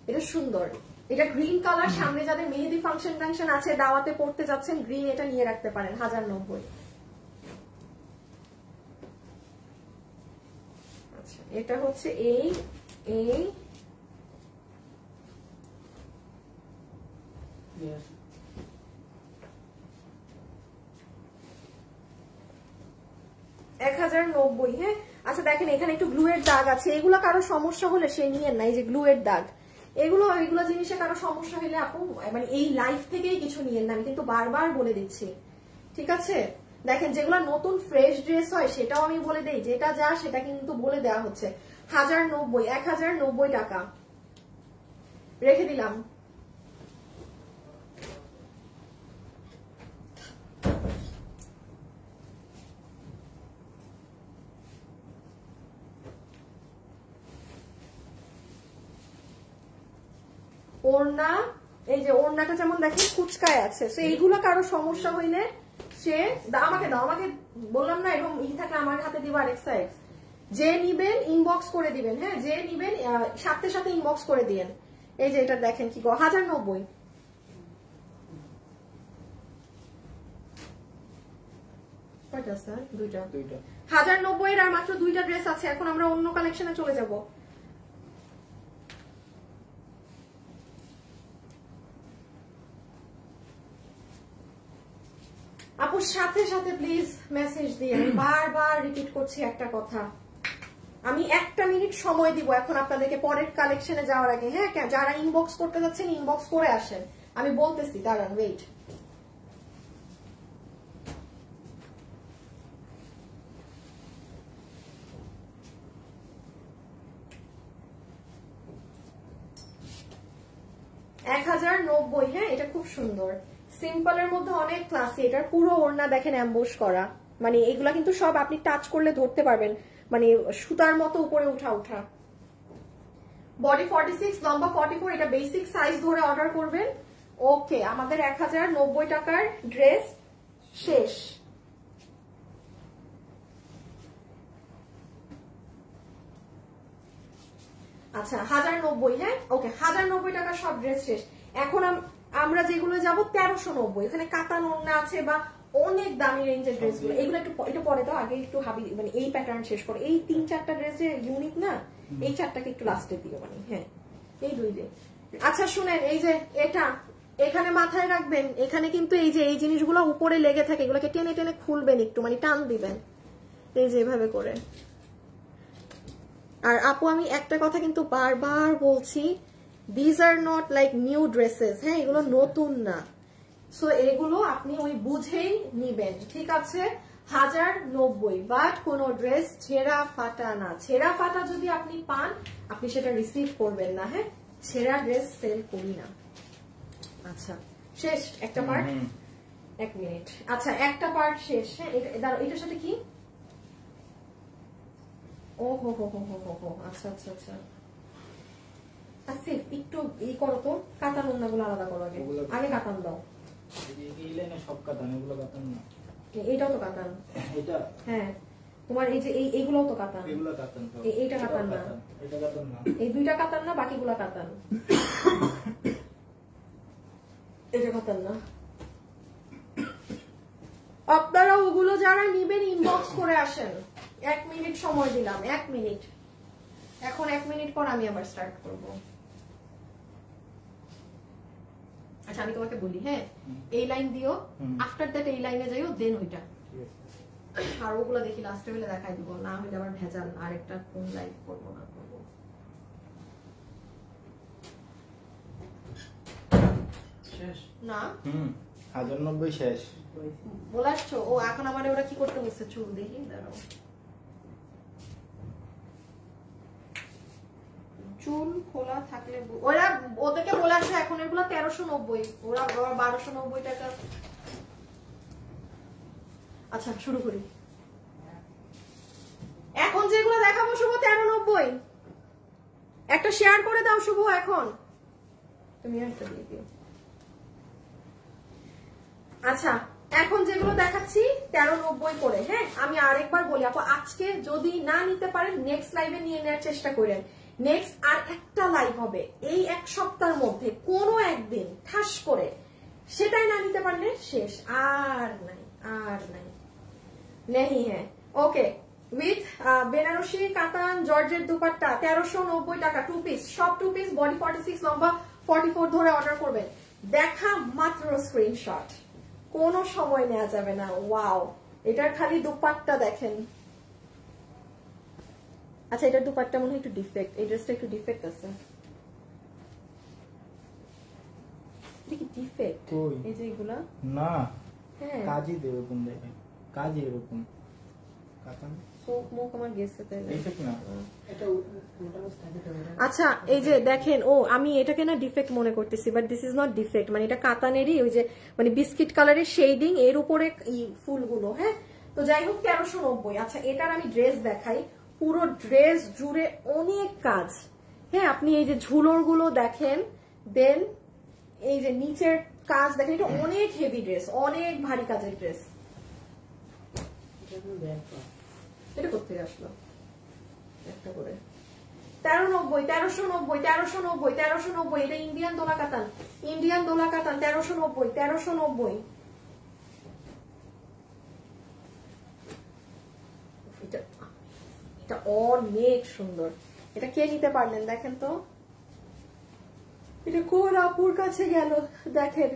এটা সুন্দর। এটা গ্রিন কালার, সামনে যাদের মেহেদি ফাংশন আছে, দাওয়াতে পড়তে যাচ্ছেন, গ্রিন এটা নিয়ে রাখতে পারেন। 1090। আচ্ছা এটা হচ্ছে এই 1090। হ্যাঁ আচ্ছা দেখেন এখানে একটু গ্লু এর দাগ আছে, এগুলো কারো সমস্যা হলে সে নিয়েন না, এই যে গ্লু এর দাগ, এগুলো জিনিসে কারো সমস্যা হলে আপু মানে এই লাইফ থেকেই কিছু নিয়েন না, আমি কিন্তু বারবার বলে দিচ্ছি, ঠিক আছে। দেখেন যেগুলো নতুন ফ্রেশ ড্রেস হয় সেটাও আমি বলে দেই, যেটা যা সেটা কিন্তু বলে দেওয়া হচ্ছে। 1090 টাকা রেখে দিলাম। ওড়না, এই যে ওড়নাটা যেমন দেখেন কুচকায় আছে, তো এইগুলো কারো সমস্যা হইলে সে আমাকে দাও, আমাকে বললাম না এরকম থাকলে আমার হাতে দিবা আরেক সাইড। যে নিবেন ইনবক্স করে দিবেন, হ্যাঁ যে নিবেন সাথে সাথে ইনবক্স করে দিবেন। এই যে এটা দেখেন কি 1090। কয়টা স্যার? দুইটা। 1090 এর আর মাত্র 2টা ড্রেস আছে, এখন আমরা অন্য কালেকশনে চলে যাব। আপুর সাথে সাথে প্লিজ মেসেজ দিয়ে, আমি বারবার রিপিট করছি একটা কথা, আমি 1 মিনিট সময় দিব এখন আপনাদেরকে পরের কালেকশনে যাওয়ার আগে। হ্যাঁ যারা ইনবক্স করতে যাচ্ছেন ইনবক্স করে আসেন, আমি বলতেছি, দাঁড়ান ওয়েট। হ্যাঁ এটা খুব সুন্দর, সিম্পলের মধ্যে অনেক ক্লাসি। এটার পুরো ওড়না দেখেন অ্যাম্বুশ করা, মানে এগুলা কিন্তু সব আপনি টাচ করলে ধরতে পারবেন, মানে সুতার মতো উপরে উঠা। বডি 46, লম্বা 44, এটা বেসিক সাইজ ধরে অর্ডার করবেন। ওকে আমাদের 1090 টাকার ড্রেস শেষ। আচ্ছা 1090, হ্যাঁ ওকে 1090 টাকার সব ড্রেস শেষ। এখন আমরা যেগুলো যাব 1390, এখানে কাতান ওড়না আছে বা অনেক দামি রেঞ্জের ড্রেসগুলো, এগুলো একটু পরে তো, আগে একটু হাবি মানে এই প্যাটার্ন শেষ করো। এই 3-4টা ড্রেস যে ইউনিক না, এই 4টাকে একটু লাস্টে দিও মানে। হ্যাঁ এই 2 দিন। আচ্ছা শুনেন, এই যে এটা এখানে মাথায় রাখবেন, এখানে কিন্তু এই যে এই জিনিসগুলো উপরে লেগে থাকে, এগুলোকে টেনে টেনে খুলবেন, একটু মানে টান দিবেন এই যে এভাবে করে। আর আপু আমি একটা কথা কিন্তু বারবার বলছি, these are not like new dresses, হ্যাঁ এগুলো নতুন না। সো এগুলো আপনি ওই বুঝেই নিবেন, ঠিক আছে? 1090, বাট কোন ড্রেস ছেঁড়া ফাটা না। ছেঁড়া ফাটা যদি আপনি পান, আপনি সেটা রিসিভ করবেন না। হ্যাঁ, ছেঁড়া ড্রেস সেল করি না। আচ্ছা শেষ একটা পার্ট, 1 মিনিট। আচ্ছা একটা পার্ট শেষ। হ্যাঁ এটার সাথে কি, ও হো হো হো হো হো, আচ্ছা আচ্ছা আচ্ছা আচ্ছা, একটু ই করো তো, কাতান ওন্নাগুলো আলাদা করো, আগে কাতান দাও। এই লাইনে সব কাতান, এগুলো কাতান না। এটাও তো কাতান। এটা হ্যাঁ তোমার এই যে এইগুলোও তো কাতান। এগুলো কাতান, এইটা কাতান না, এটা কাতান না, এই 2টা কাতান না, বাকিগুলো কাতান। এটা কাতান না। আপনারা ওগুলো যারা নিবেন ইনবক্স করে আসেন। 1 মিনিট সময় দিলাম, 1 মিনিট। এখন 1 মিনিট পর আমি আবার স্টার্ট করব। আচ্ছা আমি তোমাকে বলি, হ্যাঁ এই লাইন দিও, আফটার দ্যাট এই লাইনে যাইও, দেন ওইটা। আর ওগুলো দেখি লাস্টে হলে দেখাই দিব, না হলে আবার ভেজাল, আরেকটা কোন লাইভ করবো না করবো। শেষ না 1090 শেষ বলে আসছো। ও এখন আমার ওরা কি করতে বলছে, চুল দেখি দাঁড়াও। চুল খোলা থাকলে ওরা ওদেরকে বলে আসে, এখন এগুলো 1390, ওরা 1290 টাকা। আচ্ছা শুরু করি। এখন যেগুলো দেখাবো শুভ 1390, একটা শেয়ার করে দাও শুভ। এখন তুমি একটা দিয়ে দিও। আচ্ছা এখন যেগুলো দেখাচ্ছি 1390 করে। হ্যাঁ আমি আরেকবার বলি আপু, আজকে যদি না নিতে পারেন নেক্সট লাইভে নিয়ে নেওয়ার চেষ্টা করেন। নেক্সট আর একটা লাইভ হবে এই 1 সপ্তাহের মধ্যে, কোনো একদিন ঠাস করে, সেটাই না নিতে পারলে শেষ, আর নাই আর নাই নেই। হ্যাঁ ওকে, উইথ বেনারসি কাতান জর্জের দুপাট্টা 1390 টাকা, 2 পিস, সব 2 পিস, বডি 46, লম্বা 44 ধরে অর্ডার করবেন। দেখা মাত্র স্ক্রিনশট, কোনো সময় নেওয়া যাবে না। ওয়াও, এটার খালি দুপাট্টা দেখেন। আচ্ছা এটার দুপাট্টা মনে হয় একটু ডিফেক্ট, এই ড্রেসটা একটু ডিফেক্ট আছে। এটা কি ডিফেক্ট? এই যে এগুলা না, হ্যাঁ কাজই এরকম দেখেন, কাজই এরকম কাতান, চোখ মুখ আমার গেছে তাই ডিফেক্ট না। আচ্ছা এই যে দেখেন, ও আমি এটাকে না ডিফেক্ট মনে করতেছি, but this is not defect. মানে এটা কাতানেরই ওই যে মানে বিস্কিট কালারের শেডিং, এর উপরে ফুলগুলো। হ্যাঁ তো যাই হোক 1390। আচ্ছা এটার আমি ড্রেস দেখাই, পুরো ড্রেস জুড়ে অনেক কাজ। হ্যাঁ আপনি এই যে ঝুলোর গুলো দেখেন, দেন এই যে নিচের কাজ দেখেন, এটা অনেক হেভি ড্রেস, অনেক ভারী কাজের ড্রেস। এটা কোথেকে আসলো একটা করে 1390, 1390, 1390, 1390। এটা ইন্ডিয়ান দোলা কাতান, ইন্ডিয়ান দোলা কাতান 1390, 1390। এটা অনেক সুন্দর। এটা কে নিতে পারলেন দেখেন তো, এটা কোন আপুর কাছে গেল দেখেন।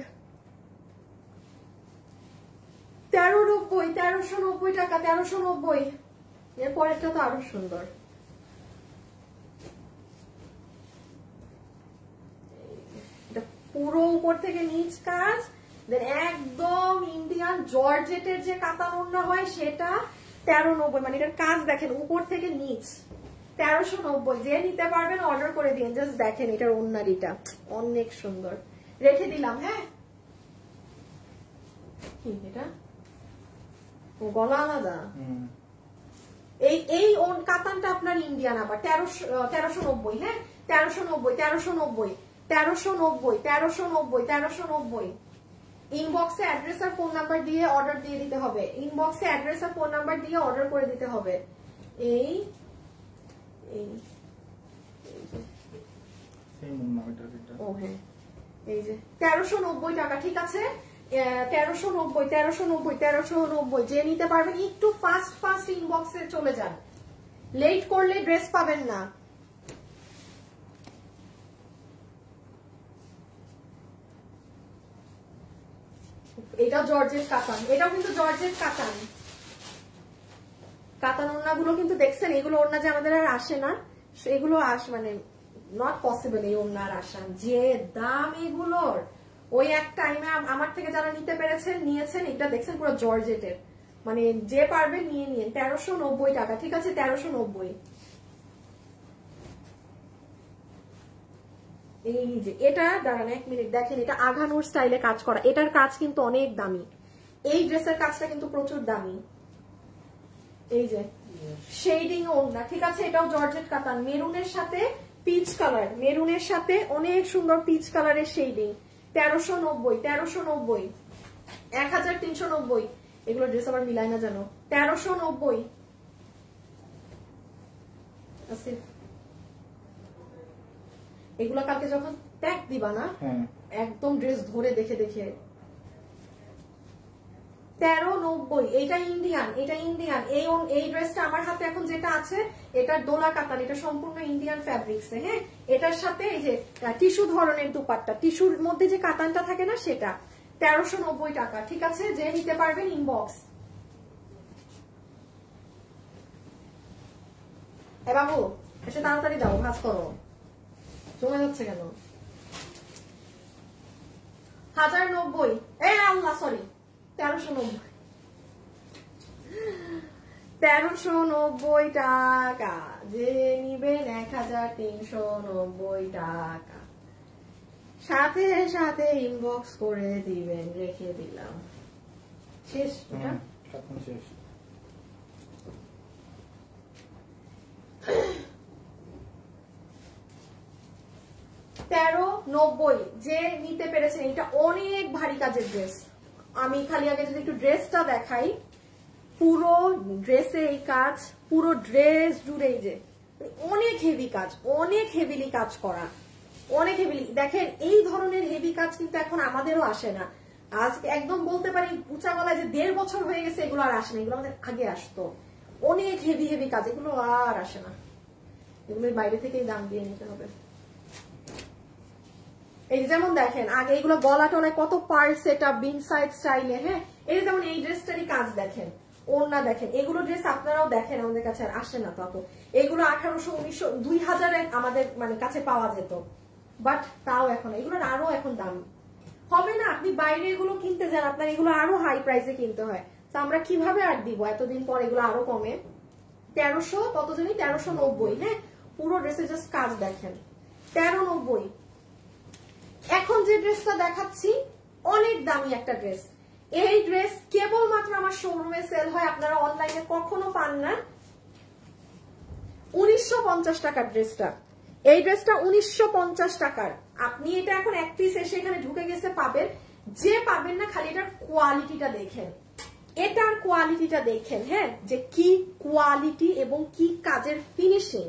1390, 1390 টাকা, 1390। এরপরেরটা তো আরো সুন্দর। এটা পুরো উপর থেকে নিচ কাজ, দেন একদম ইন্ডিয়ান জর্জেটের যে কাতান ওড়না হয় সেটা 1390। মানে এটার কাজ দেখেন উপর থেকে নিচ 1390। যে নিতে পারবেন অর্ডার করে দিন। জাস্ট দেখেন এটার ওড়নারিটা অনেক সুন্দর, রেখে দিলাম। হ্যাঁ কি এটা গলা আলাদা, এই কাতানটা আপনার ইন্ডিয়ান আবার 1390। হ্যাঁ 1390, 1390, 1390, 1390, 1390। ইনবক্সে অ্যাড্রেস আর ফোন নাম্বার দিয়ে অর্ডার দিয়ে দিতে হবে, ইনবক্সে অ্যাড্রেস আর ফোন নাম্বার দিয়ে অর্ডার করে দিতে হবে। এই ও হ্যাঁ এই যে 1390 টাকা, ঠিক আছে 1390 1390 1390 যে নিতে পারবেন একটু ফাস্ট ইনবক্সে চলে যান, লেট করলে ড্রেস পাবেন না। এটা জর্জেট কাতান, এটাও কিন্তু জর্জেট কাতান। কাতান ওড়নাগুলো কিন্তু দেখছেন, এগুলো ওড়না যে আমাদের আর আসে না, এগুলো মানে নট পসিবল এই ওড়নার আসা। যে দাম এগুলোর, ওই এক টাইমে আমার থেকে যারা নিতে পেরেছেন নিয়েছেন, এটা দেখছেন পুরো জর্জেটের, মানে যে পারবেন নিয়ে নিন। 1390 টাকা, ঠিক আছে 1390। এই যে এটা দাঁড়ান এক মিনিট, দেখেন এটা আঘানুর স্টাইলে কাজ করা, এটার কাজ কিন্তু অনেক দামি, এই ড্রেসের কাজটা কিন্তু প্রচুর দামি। এই যে শেডিং ওড়না, ঠিক আছে এটাও জর্জেট কাতান, মেরুনের সাথে পিচ কালার, মেরুনের সাথে অনেক সুন্দর পিচ কালারের শেডিং। 1390 1390 1390, এগুলো ড্রেস আবার মিলায় না জানো। 1390 এগুলো কালকে যখন ট্যাগ দিবা না একদম ড্রেস ধরে দেখে দেখে। 1390, এটা ইন্ডিয়ান, এটা ইন্ডিয়ান। এই ড্রেসটা আমার হাতে এখন যেটা আছে এটা দোলা কাতান, এটা সম্পূর্ণ ইন্ডিয়ান ফ্যাব্রিক্সে। হ্যাঁ, এটার সাথে এই যে টিস্যু ধরনের দুপাট্টা, টিস্যুর মধ্যে যে কাতানটা থাকে না সেটা। 1390 টাকা, ঠিক আছে যে নিতে পারবেন ইনবক্স। এ বাবু এসে তাড়াতাড়ি দাও, ভাজ করো, জমে যাচ্ছে কেন। 1090, এ আল্লাহ সরি 1390 1390 টাকা, যে নিবেন 1390 টাকা, সাথে সাথে ইনবক্স করে দিবেন, রেখে দিলাম। শেষ শেষ। $13.90 যে নিতে পেরেছেন, এটা অনেক ভারী কাজের ড্রেস। আমি খালি আগে যদি একটু ড্রেসটা দেখাই, পুরো ড্রেসে এই কাজ, পুরো ড্রেস জুড়েই যে অনেক হেভি কাজ, অনেক হেভিলি কাজ করা, অনেক হেভিলি। দেখেন এই ধরনের হেভি কাজ কিন্তু এখন আমাদেরও আসে না। আজ একদম বলতে পারি উঁচা গলায় যে 1.5 বছর হয়ে গেছে এগুলো আর আসে না, এগুলো আমাদের আগে আসতো। অনেক হেভি হেভি কাজ, এগুলো আর আসে না, এগুলোর বাইরে থেকেই দাম দিয়ে নিতে হবে। এই যেমন দেখেন আগে এগুলো গলা টলায় কত পার্ল সেট আপ বিন সাইড স্টাইলে। হ্যাঁ, এই যেমন এই ড্রেসটারই কাজ দেখেন, ওড়না দেখেন, এগুলো ড্রেস আপনারাও দেখেন আমাদের কাছে আর আসে না তত। এগুলো 1800 1900 2000 আমাদের মানে কাছে পাওয়া যেত, বাট তাও এখন এগুলোর আরো এখন দাম হবে না। আপনি বাইরে এগুলো কিনতে যান, আপনার এগুলো আরো হাই প্রাইসে কিনতে হয়, তো আমরা কিভাবে আর দিব এতদিন পর এগুলো আরো কমে। 1300 কত জানি 1390। হ্যাঁ, পুরো ড্রেসে জাস্ট কাজ দেখেন 1390। এখন যে ড্রেসটা দেখাচ্ছি অনেক দামি একটা ড্রেস, এই ড্রেস কেবলমাত্র আমার শোরুমে সেল হয়, আপনারা অনলাইনে কখনো পান না। 1950 টাকার ড্রেসটা, এই ড্রেসটা 1950 টাকার। আপনি এটা এখন এক পিস এসে এখানে ঢুকে গেছে পাবেন, যে পাবেন না খালি এটার কোয়ালিটিটা দেখেন, এটার কোয়ালিটিটা দেখেন। হ্যাঁ, যে কি কোয়ালিটি এবং কি কাজের ফিনিশিং,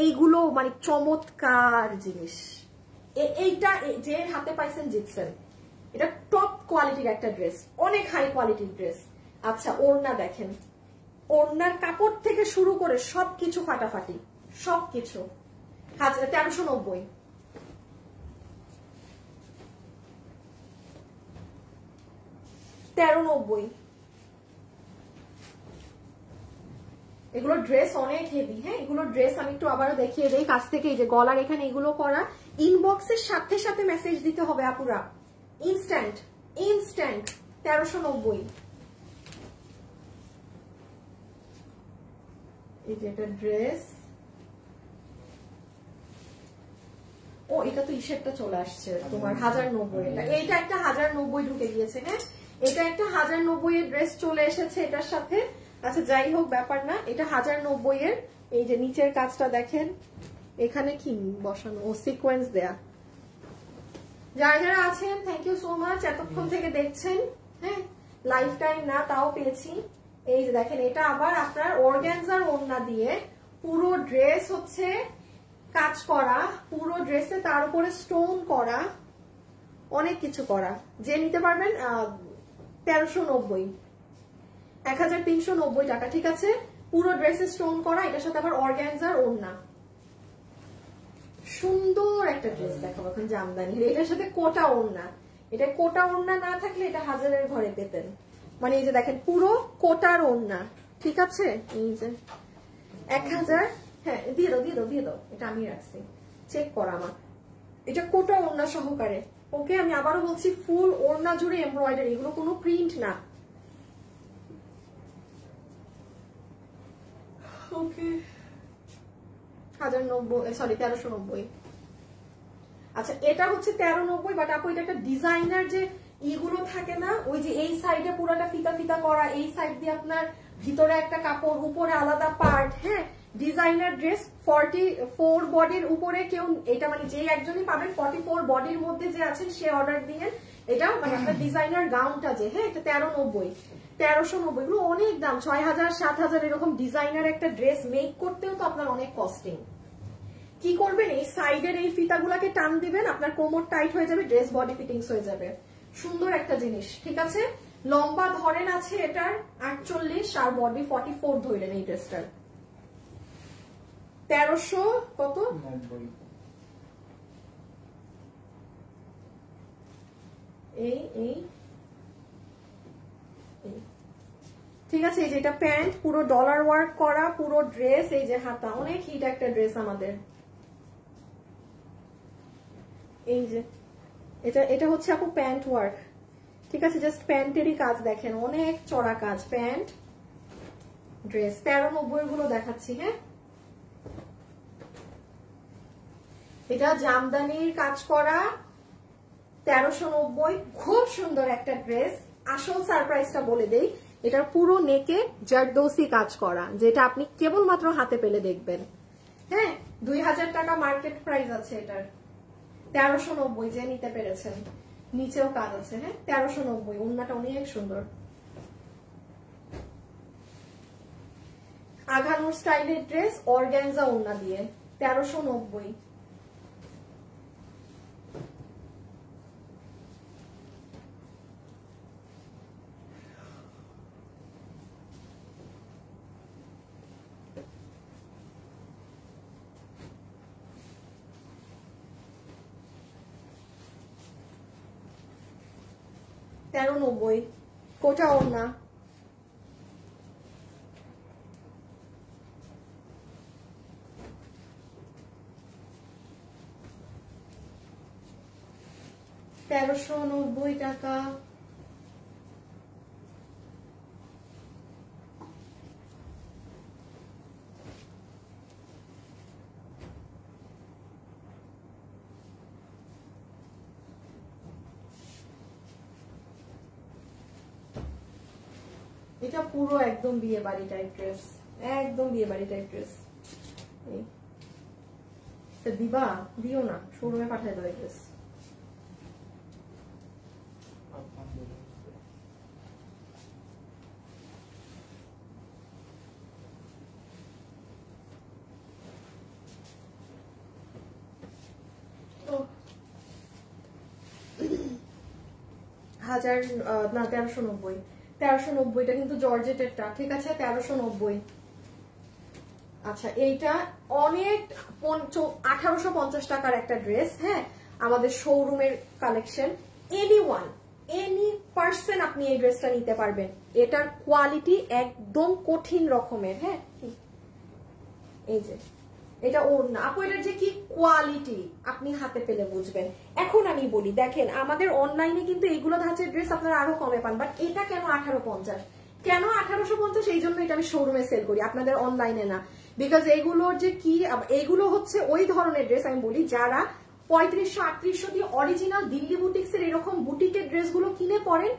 এইগুলো মানে চমৎকার জিনিস। এইটা যে হাতে পাইছেন জিতছেন, এটা টপ কোয়ালিটির একটা ড্রেস, অনেক হাই কোয়ালিটির ড্রেস। আচ্ছা ওড়না দেখেন, ওড়নার কাপড় থেকে শুরু করে সবকিছু ফাটাফাটি, সবকিছু। 1390। এগুলো ড্রেস অনেক হেভি। হ্যাঁ, এগুলো ড্রেস আমি একটু আবারও দেখিয়ে দেই কাছ থেকে। এই যে গলার এখানে এগুলো করা, ইনবক্সের সাথে সাথে মেসেজ দিতে হবে আপুরা, ইনস্ট্যান্ট ইনস্ট্যান্ট। 1390। এই যে এটা ড্রেস, ও এটা তো ইসেরটা চলে আসছে তোমার 1090। এটা একটা 1090 ঢুকে গিয়েছে। হ্যাঁ, এটা একটা 1090 এর ড্রেস চলে এসেছে এটার সাথে। আচ্ছা যাই হোক ব্যাপার না, এটা 1090 এর। এই যে নিচের কাজটা দেখেন, এখানে কি বসানো, ও সিকোয়েন্স দেয়া। যারা যারা আছেন থ্যাংক ইউ সো মাচ, এতক্ষণ থেকে দেখছেন। হ্যাঁ, লাইফ টাইম না তাও পেয়েছি। এই যে দেখেন, এটা আবার আপনার অর্গানজার ওড়না দিয়ে পুরো ড্রেস হচ্ছে কাজ করা, পুরো ড্রেসে তার উপরে স্টোন করা, অনেক কিছু করা, যে নিতে পারবেন 1390, 1390 টাকা, ঠিক আছে। পুরো ড্রেসে স্টোন করা, এটার সাথে আবার অর্গানজার ওড়না, সুন্দর একটা ড্রেস দেখাবো এখন জামদানির, এটার সাথে কোটা ওড়না। এটা কোটা ওড়না না থাকলে এটা হাজারের ঘরে পেতেন, মানে এই যে দেখেন পুরো কোটার ওড়না, ঠিক আছে। এই যে 1000, হ্যাঁ দিয়ে দাও, এটা আমি রাখছি, চেক করা আমার, এটা কোটা ওড়না সহকারে। ওকে, আমি আবারও বলছি ফুল ওড়না জুড়ে এমব্রয়ডারি, এগুলো কোনো প্রিন্ট না। ওকে, 1390। আচ্ছা, এটা হচ্ছে 1390, বাট আপু এটা একটা ডিজাইনার যে ইগুলো থাকে না, ওই যে এই সাইডে পুরোটা ফিতা ফিতা করা, এই সাইড দিয়ে আপনার ভিতরে একটা কাপড়, উপরে আলাদা পার্ট, হ্যাঁ ডিজাইনার ড্রেস। 44 বডির উপরে কেউ এটা, মানে যে একজনই পাবেন 44 বডির মধ্যে যে আছেন সে অর্ডার দিয়ে, এটা মানে আপনার ডিজাইনার গাউনটা যে, হ্যাঁ এটা 1390 এগুলো অনেক দাম, 6000 7000 এরকম ডিজাইনার একটা ড্রেস মেক করতেও তো আপনার অনেক কস্টিং। কি করবেন, এই সাইডের এই ফিতাগুলাকে টান দিবেন, আপনার কোমর টাইট হয়ে যাবে, ড্রেস বডি ফিটিংস হয়ে যাবে, সুন্দর একটা জিনিস, ঠিক আছে। লম্বা ধরেন আছে এটার 48 আর বডি 44 ধরলেন এই ড্রেসটার। 1300 কত, এই ঠিক আছে। এই যে এটা প্যান্ট, পুরো ডলার ওয়ার্ক করা, পুরো ড্রেস, এই যে হাতা, অনেক হিট একটা ড্রেস আমাদের। এই যে এটা হচ্ছে আপু প্যান্ট ওয়ার্ক, ঠিক আছে, জাস্ট প্যান্টেরই কাজ দেখেন, অনেক চড়া কাজ, প্যান্ট ড্রেস। 1390 গুলো দেখাচ্ছি, হ্যাঁ এটা জামদানির কাজ করা, 1390, খুব সুন্দর একটা ড্রেস। আসল সারপ্রাইজটা বলে দেই, এটার পুরো নেকে জারদৌসি কাজ করা, যেটা আপনি কেবলমাত্র হাতে পেলে দেখবেন, হ্যাঁ 2000 টাকা মার্কেট প্রাইস আছে এটার, 1390 যে নিতে পেরেছেন। নিচেও কাজ আছে, হ্যাঁ 1390, ওড়নাটা অনেক সুন্দর, আঘানুর স্টাইলের ড্রেস, অর্গানজা ওড়না দিয়ে, 1390। কোটা ওড়না, $1390 টাকা। এটা পুরো একদম বিয়ে বাড়ি টাইপ ড্রেস, একদম বিয়ে বাড়ি টাইপ ড্রেস। দিবা, দিও না, শোরুমে পাঠাই দাও ড্রেস। না 1390, 1390টা কিন্তু জর্জেটেরটা, ঠিক আছে 1390। আচ্ছা, এইটা অনেক 1850 টাকার একটা ড্রেস, হ্যাঁ আমাদের শোরুমের কালেকশন। এনি পার্সন আপনি এই ড্রেসটা নিতে পারবেন, এটার কোয়ালিটি একদম কঠিন রকমের, হ্যাঁ এই যে এটা ওড়না, আপু এটার যে কি কোয়ালিটি আপনি হাতে পেলে বুঝবেন। এখন আমি বলি, দেখেন আমাদের অনলাইনে কিন্তু এইগুলো ধাঁচের ড্রেস আপনারা আরো কমে পান, বাট এটা কেন 1850? কেন 1850? এই জন্য এটা আমি শোরুমে সেল করি, আপনাদের অনলাইনে না। বিকজ এইগুলোর যে কি, এইগুলো হচ্ছে ওই ধরনের ড্রেস আমি বলি যারা 3500-3800 দিয়ে অরিজিনাল দিল্লি বুটিক্স এর এরকম বুটিকের ড্রেসগুলো কিনে পরেন,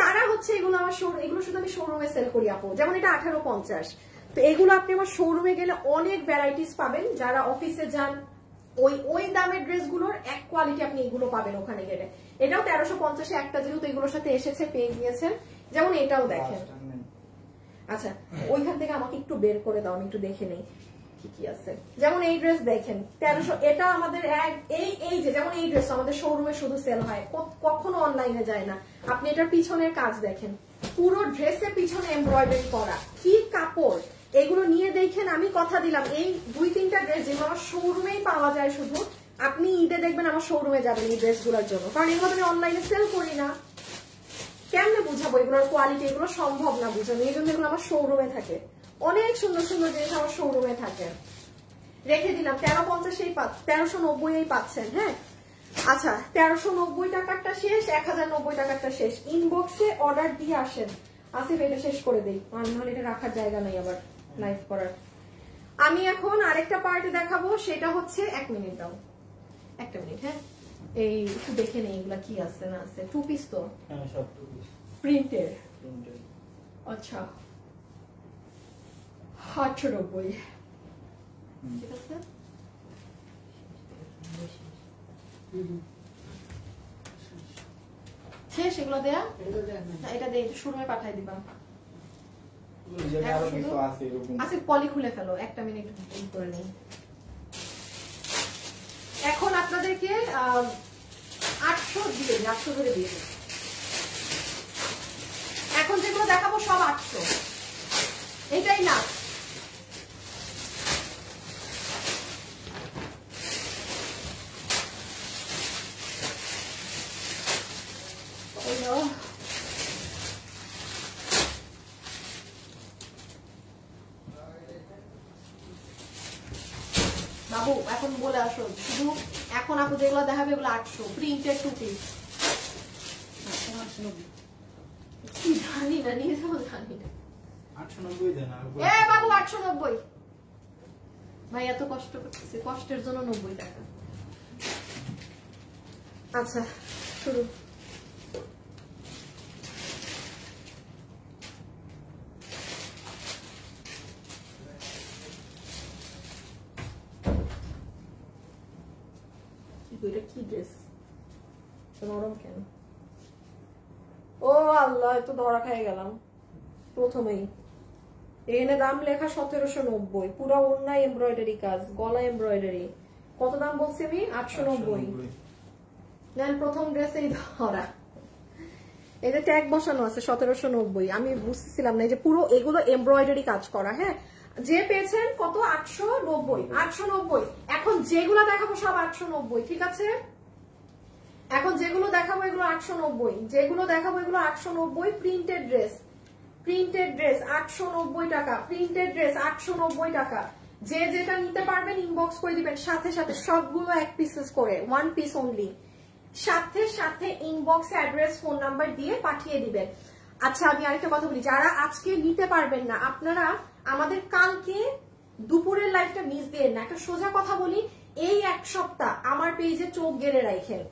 তারা হচ্ছে এগুলো আমার এগুলো শুধু আমি শোরুমে সেল করি আপু। যেমন এটা 1850, তো এগুলো আপনি আমার শোরুমে গেলে অনেক ভ্যারাইটিস পাবেন। যারা অফিসে যান ওই দামের ড্রেসগুলোর এক কোয়ালিটি আপনি এগুলো পাবেন ওখানে গেলে। এটাও 1350 একটা, যেহেতু এগুলোর সাথে এসেছে পেয়ে গিয়েছেন। যেমন এটাও দেখেন, আচ্ছা ওইখান থেকে আমাকে একটু বের করে দাও, আমি একটু দেখে নেই। কি কি আছে, যেমন এই ড্রেস দেখেন 1300, এটা আমাদের এই যে যেমন এই ড্রেস আমাদের শোরুমে শুধু সেল হয়, কখনো অনলাইনে যায় না। আপনি এটার পিছনের কাজ দেখেন, পুরো ড্রেসের পিছনে এমব্রয়ডারি করা, কি কাপড়, এগুলো নিয়ে দেখেন। আমি কথা দিলাম এই 2-3টা ড্রেস যেগুলো আমার শোরুমেই পাওয়া যায়, শুধু আপনি ঈদে দেখবেন আমার শোরুমে যাবেন এই ড্রেসগুলোর জন্য, কারণ এগুলো আমি অনলাইনে সেল করি না। কেমনে বুঝাবো এগুলোর কোয়ালিটি, এগুলো সম্ভব না বুঝানো, এই জন্য এগুলো আমার শোরুমে থাকে। অনেক সুন্দর সুন্দর জিনিস আমার শোরুমে থাকে। রেখে দিলাম 1390 পাচ্ছেন। হ্যাঁ আচ্ছা, 1390 টাকারটা শেষ, 1090 টাকারটা শেষ। ইনবক্সে অর্ডার দিয়ে আসেন। আসিফ এটা শেষ করে দেই, নাহলে এটা রাখার জায়গা নেই আবার লাইভ করার। আমি এখন আরেকটা পার্টি দেখাবো, সেটা হচ্ছে 1 মিনিট দাও, 1 মিনিট। হ্যাঁ এই একটু দেখে নেই এগুলা কি আছে না আছে। 2 পিস তো? হ্যাঁ সব 2 পিস প্রিন্টেড। প্রিন্টেড। আচ্ছা 890, ঠিক আছে। শেষ এগুলো দেয়া? এটা দিয়ে শোরুমে পাঠাই দিবা। আচ্ছা পলি খুলে ফেলো, 1 মিনিট করে নেই। এখন আপনাদেরকে 800 দিয়ে 800 ধরে দিয়ে দিই। এখন যেগুলো দেখাবো সব 800, এটাই না। বাবু এখন বলে আসো, শুধু এখন আপু যেগুলো দেখাবে এগুলো 800, প্রিন্টেড 2 পিস। কি জানি না, নিয়ে যাবো জানি না। 890 দেন আর বাবু 890। ভাই এত কষ্ট করতেছি, কষ্টের জন্য 90 টাকা। আচ্ছা শুরু। এটা কি ড্রেস, নরম কেন? ও আল্লাহ, একটু ধরা খাই গেলাম প্রথমেই। এখানে দাম লেখা 1790, পুরো ওড়নায় এমব্রয়ডারি কাজ, গলা এমব্রয়ডারি। কত দাম বলছি আমি? 890। দেন প্রথম ড্রেসেই ধরা, এটা ট্যাগ বসানো আছে 1790। আমি বুঝতেছিলাম না যে পুরো এগুলো এমব্রয়ডারি কাজ করা। হ্যাঁ যে পেয়েছেন কত? 890, 890। এখন যেগুলো দেখাবো সব 890, ঠিক আছে। এখন যেগুলো দেখাবো এগুলো 890, যেগুলো দেখাবো এগুলো 890। প্রিন্টেড ড্রেস, প্রিন্টেড ড্রেস 890 টাকা, প্রিন্টেড ড্রেস 890 টাকা। যে যেটা নিতে পারবেন ইনবক্স করে দিবেন, সাথে সাথে সবগুলো 1 পিসেস করে, 1 পিস অনলি। সাথে সাথে ইনবক্সে অ্যাড্রেস ফোন নাম্বার দিয়ে পাঠিয়ে দিবেন। আচ্ছা আমি আরেকটা কথা বলি, যারা আজকে নিতে পারবেন না আপনারা আমাদের কালকে দুপুরের লাইভটা মিস দিয়েন না। একটা সোজা কথা বলি, এই 1 সপ্তাহ আমার পেজে চোখ গেড়ে রাখেন।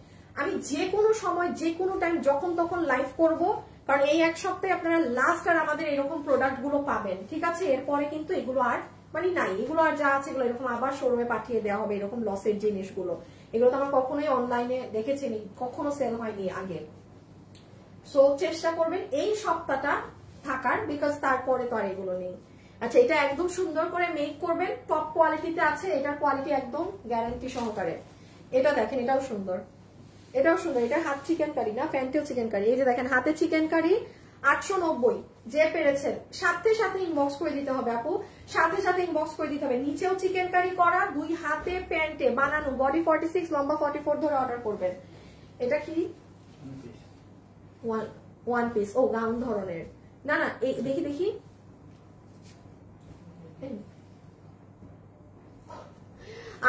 আমি যে কোনো সময় যে কোনো টাইম যখন তখন লাইভ করব, কারণ এই 1 সপ্তাহে আপনারা লাস্ট আর আমাদের এরকম প্রোডাক্ট গুলো পাবেন, ঠিক আছে। এরপরে কিন্তু এগুলো আর মানে নাই, এগুলো আর যা আছে এগুলো এরকম আবার শোরুমে পাঠিয়ে দেওয়া হবে, এরকম লসের জিনিসগুলো। এগুলো তো আমরা কখনোই অনলাইনে দেখেছিনি, কখনো সেল হয়নি আগে। সো চেষ্টা করবেন এই সপ্তাহটা থাকার, বিকজ তারপরে তো আর এগুলো নেই। আচ্ছা এটা একদম সুন্দর করে মেক করবেন, টপ কোয়ালিটিতে আছে, এটার কোয়ালিটি একদম গ্যারান্টি সহকারে। এটা দেখেন, এটাও সুন্দর, এটাও সুন্দর। এটা হাত চিকেন কারি না, প্যান্টেও চিকেন কারি। এই যে দেখেন হাতে চিকেন কারি 890। যে পেরেছেন সাথে সাথে ইনবক্স করে দিতে হবে আপু, সাথে সাথে ইনবক্স করে দিতে হবে। নিচেও চিকেন কারি করা, 2 হাতে প্যান্টে বানানো, বডি 46 লম্বা 44 ধরে অর্ডার করবেন। এটা কি 1 পিস? ও গাউন ধরনের না না, দেখি দেখি।